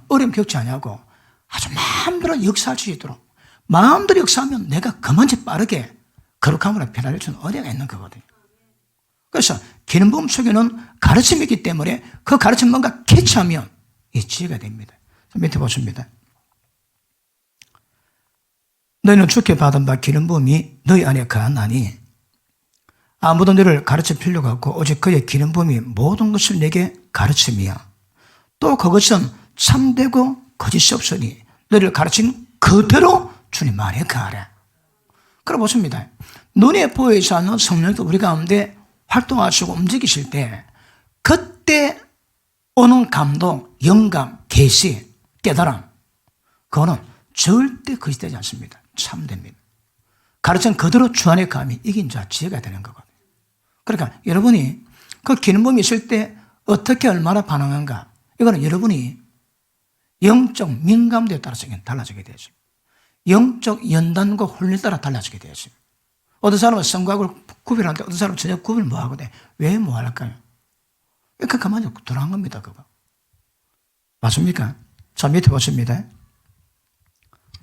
어려움 겪지 않냐고 아주 마음대로 역사할 수 있도록 마음대로 역사하면 내가 그만치 빠르게 거룩함으로 변화를 주는 은혜가 있는 거거든요. 그래서 기름부음 속에는 가르침이 있기 때문에 그 가르침 뭔가 캐치하면 이 지혜가 됩니다. 밑에 보십니다. 너희는 주께 받은 바 기름부음이 너희 안에 거하나니 아무도 너를 가르칠 필요가 없고 오직 그의 기름부음이 모든 것을 내게 가르침이야. 또 그것은 참되고 거짓이 없으니 너희를 가르친 그대로 주님 안에 거하라. 그래 보십니다. 눈에 보이지 않는 성령도 우리 가운데 활동하시고 움직이실 때 그때 오는 감동, 영감, 계시, 깨달음 그거는 절대 거짓되지 않습니다. 참됩니다. 가르친 그대로 주 안에 감이 이긴 자 지혜가 되는 거거든요. 그러니까 여러분이 그 기름부음이 있을 때 어떻게 얼마나 반응한가 이거는 여러분이 영적 민감도에 따라서 달라지게 되죠. 영적 연단과 혼란에 따라 달라지게 되죠. 어떤 사람은 성곽을 구별하는데 어떤 사람은 전혀 구별 못 하거든요. 왜 못 할까요? 그러니까 가만히 돌아간 겁니다. 그거. 맞습니까? 자, 밑에 보십니다.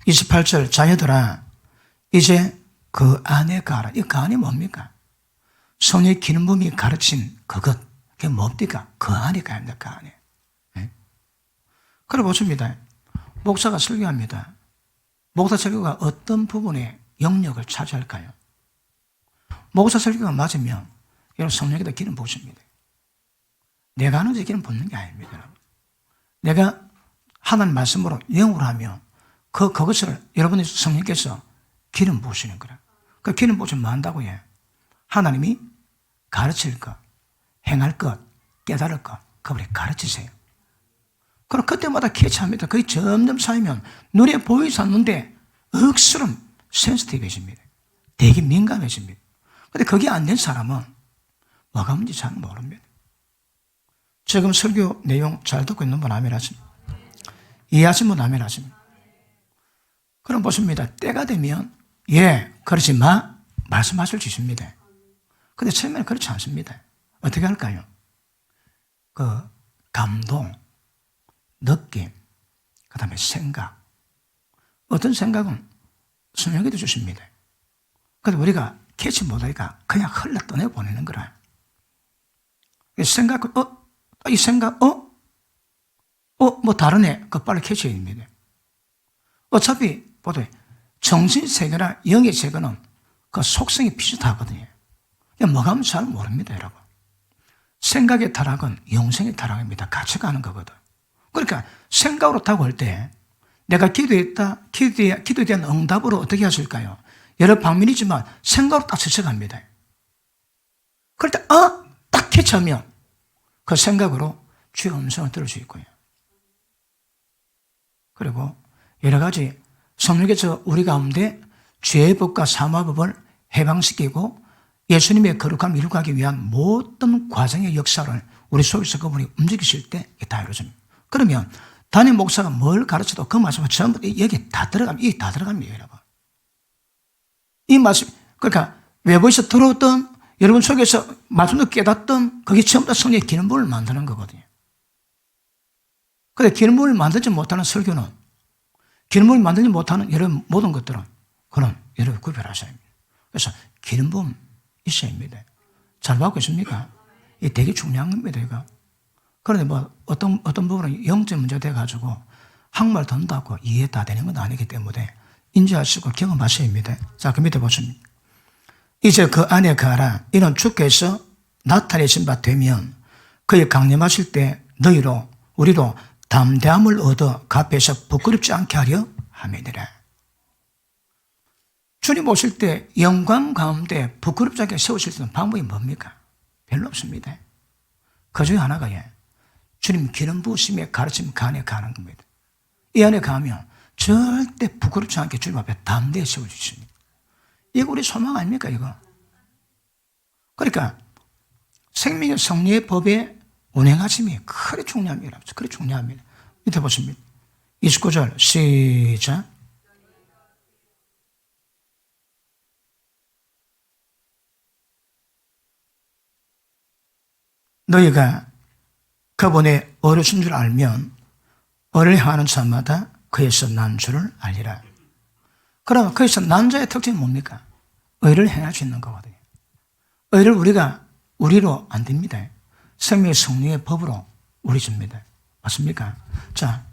28절 자녀들아 이제 그 안에 가라. 이 그 안이 뭡니까? 성령의 기름부음이 가르친 그것 그게 뭡니까? 그 안에 가야 합니다. 그 안에. 네? 그래 보십니다. 목사가 설교합니다. 목사 설교가 어떤 부분에 영역을 차지할까요? 목사 설교가 맞으면 여러분 성령에다 기름 부으십니다. 내가 하는 데 기름 붓는 게 아닙니다. 여러분. 내가 하나님 말씀으로 영으로 하면 그것을 여러분의 성령께서 기름 부으시는 거라. 그 기름 부으시면 뭐 한다고 해? 하나님이 가르칠 것, 행할 것, 깨달을 것, 그분이 가르치세요. 그럼 그때마다 캐치합니다. 그게 점점 쌓이면 눈에 보이지 않는데 억수로 센스티브해집니다. 되게 민감해집니다. 근데 그게 안 된 사람은 뭐가 뭔지 잘 모릅니다. 지금 설교 내용 잘 듣고 있는 분 아멘 하십니다. 이해하신 분 아멘 하십니다. 그럼 보십니다. 때가 되면 그러지 마 말씀하실 수 있습니다. 근데 처음에는 그렇지 않습니다. 어떻게 할까요? 그 감동, 느낌, 그 다음에 생각. 어떤 생각은 성령께도 주십니다. 근데 우리가 캐치 못하니까 그냥 흘러 떠내 보내는 거라. 생각, 이 생각, 뭐 다르네. 그 빨리 캐치해야 됩니다. 어차피, 보세요. 정신세계나 영의 세계는 그 속성이 비슷하거든요. 뭐가 하면 잘 모릅니다, 여러분. 생각의 타락은 영생의 타락입니다. 같이 가는 거거든. 그러니까 생각으로 타고 할 때 내가 기도에 대한 응답으로 어떻게 하실까요? 여러 방면이지만 생각으로 딱 스쳐갑니다. 그럴 때, 딱 캐치하면 그 생각으로 주의 음성을 들을 수 있고요. 그리고 여러 가지 성령께서 우리 가운데 죄의 법과 사마법을 해방시키고 예수님의 거룩함을 이루기 위한 모든 과정의 역사를 우리 속에서 그분이 움직이실 때 다 이루어집니다. 그러면 담임 목사가 뭘 가르쳐도 그 말씀은 전부 여기 다 들어갑니다, 여러분. 이 말씀, 그러니까 외부에서 들어오던 여러분 속에서 말씀을 깨닫던 그게 전부 다 성령의 기름부음을 만드는 거거든요. 근데 기름부음을 만들지 못하는 설교는, 기름부음을 만들지 못하는 여러분 모든 것들은 그는 여러분 구별하셔야 합니다. 그래서 기름부음 있어야 합니다. 잘 받고 있습니까? 이게 되게 중요한 겁니다, 이거. 그런데 뭐 어떤 부분은 영적 문제가 돼가지고 한국말 던다고 이해 다 되는 건 아니기 때문에 인지하시고 경험하셔야 합니다. 자, 그 밑에 보십니다. 이제 그 안에 가라. 이는 주께서 나타내신 바 되면 그의 강림하실 때 우리로 담대함을 얻어 그 앞에서 부끄럽지 않게 하려 함이니라. 주님 오실 때 영광 가운데 부끄럽지 않게 세우실 수 있는 방법이 뭡니까? 별로 없습니다. 그 중에 하나가 주님 기름 부으심에 가르침 그 안에 가는 겁니다. 이 안에 가면 절대 부끄럽지 않게 주님 앞에 담대히 세워주십니다. 이거 우리 소망 아닙니까, 이거? 그러니까 생명의 성리의 법에 운행하심이 그리 중요합니다. 그리 중요합니다. 밑에 보십니다. 29절 시작. 너희가 그분의 어르신 줄 알면 어를 향하는 자마다 그에서 난 줄을 알리라. 그러면 그에서 난 자의 특징이 뭡니까? 의를 행할 수 있는 거거든요. 의를 우리로 안 됩니다. 생명의 성령의 법으로 우리 줍니다. 맞습니까? 자,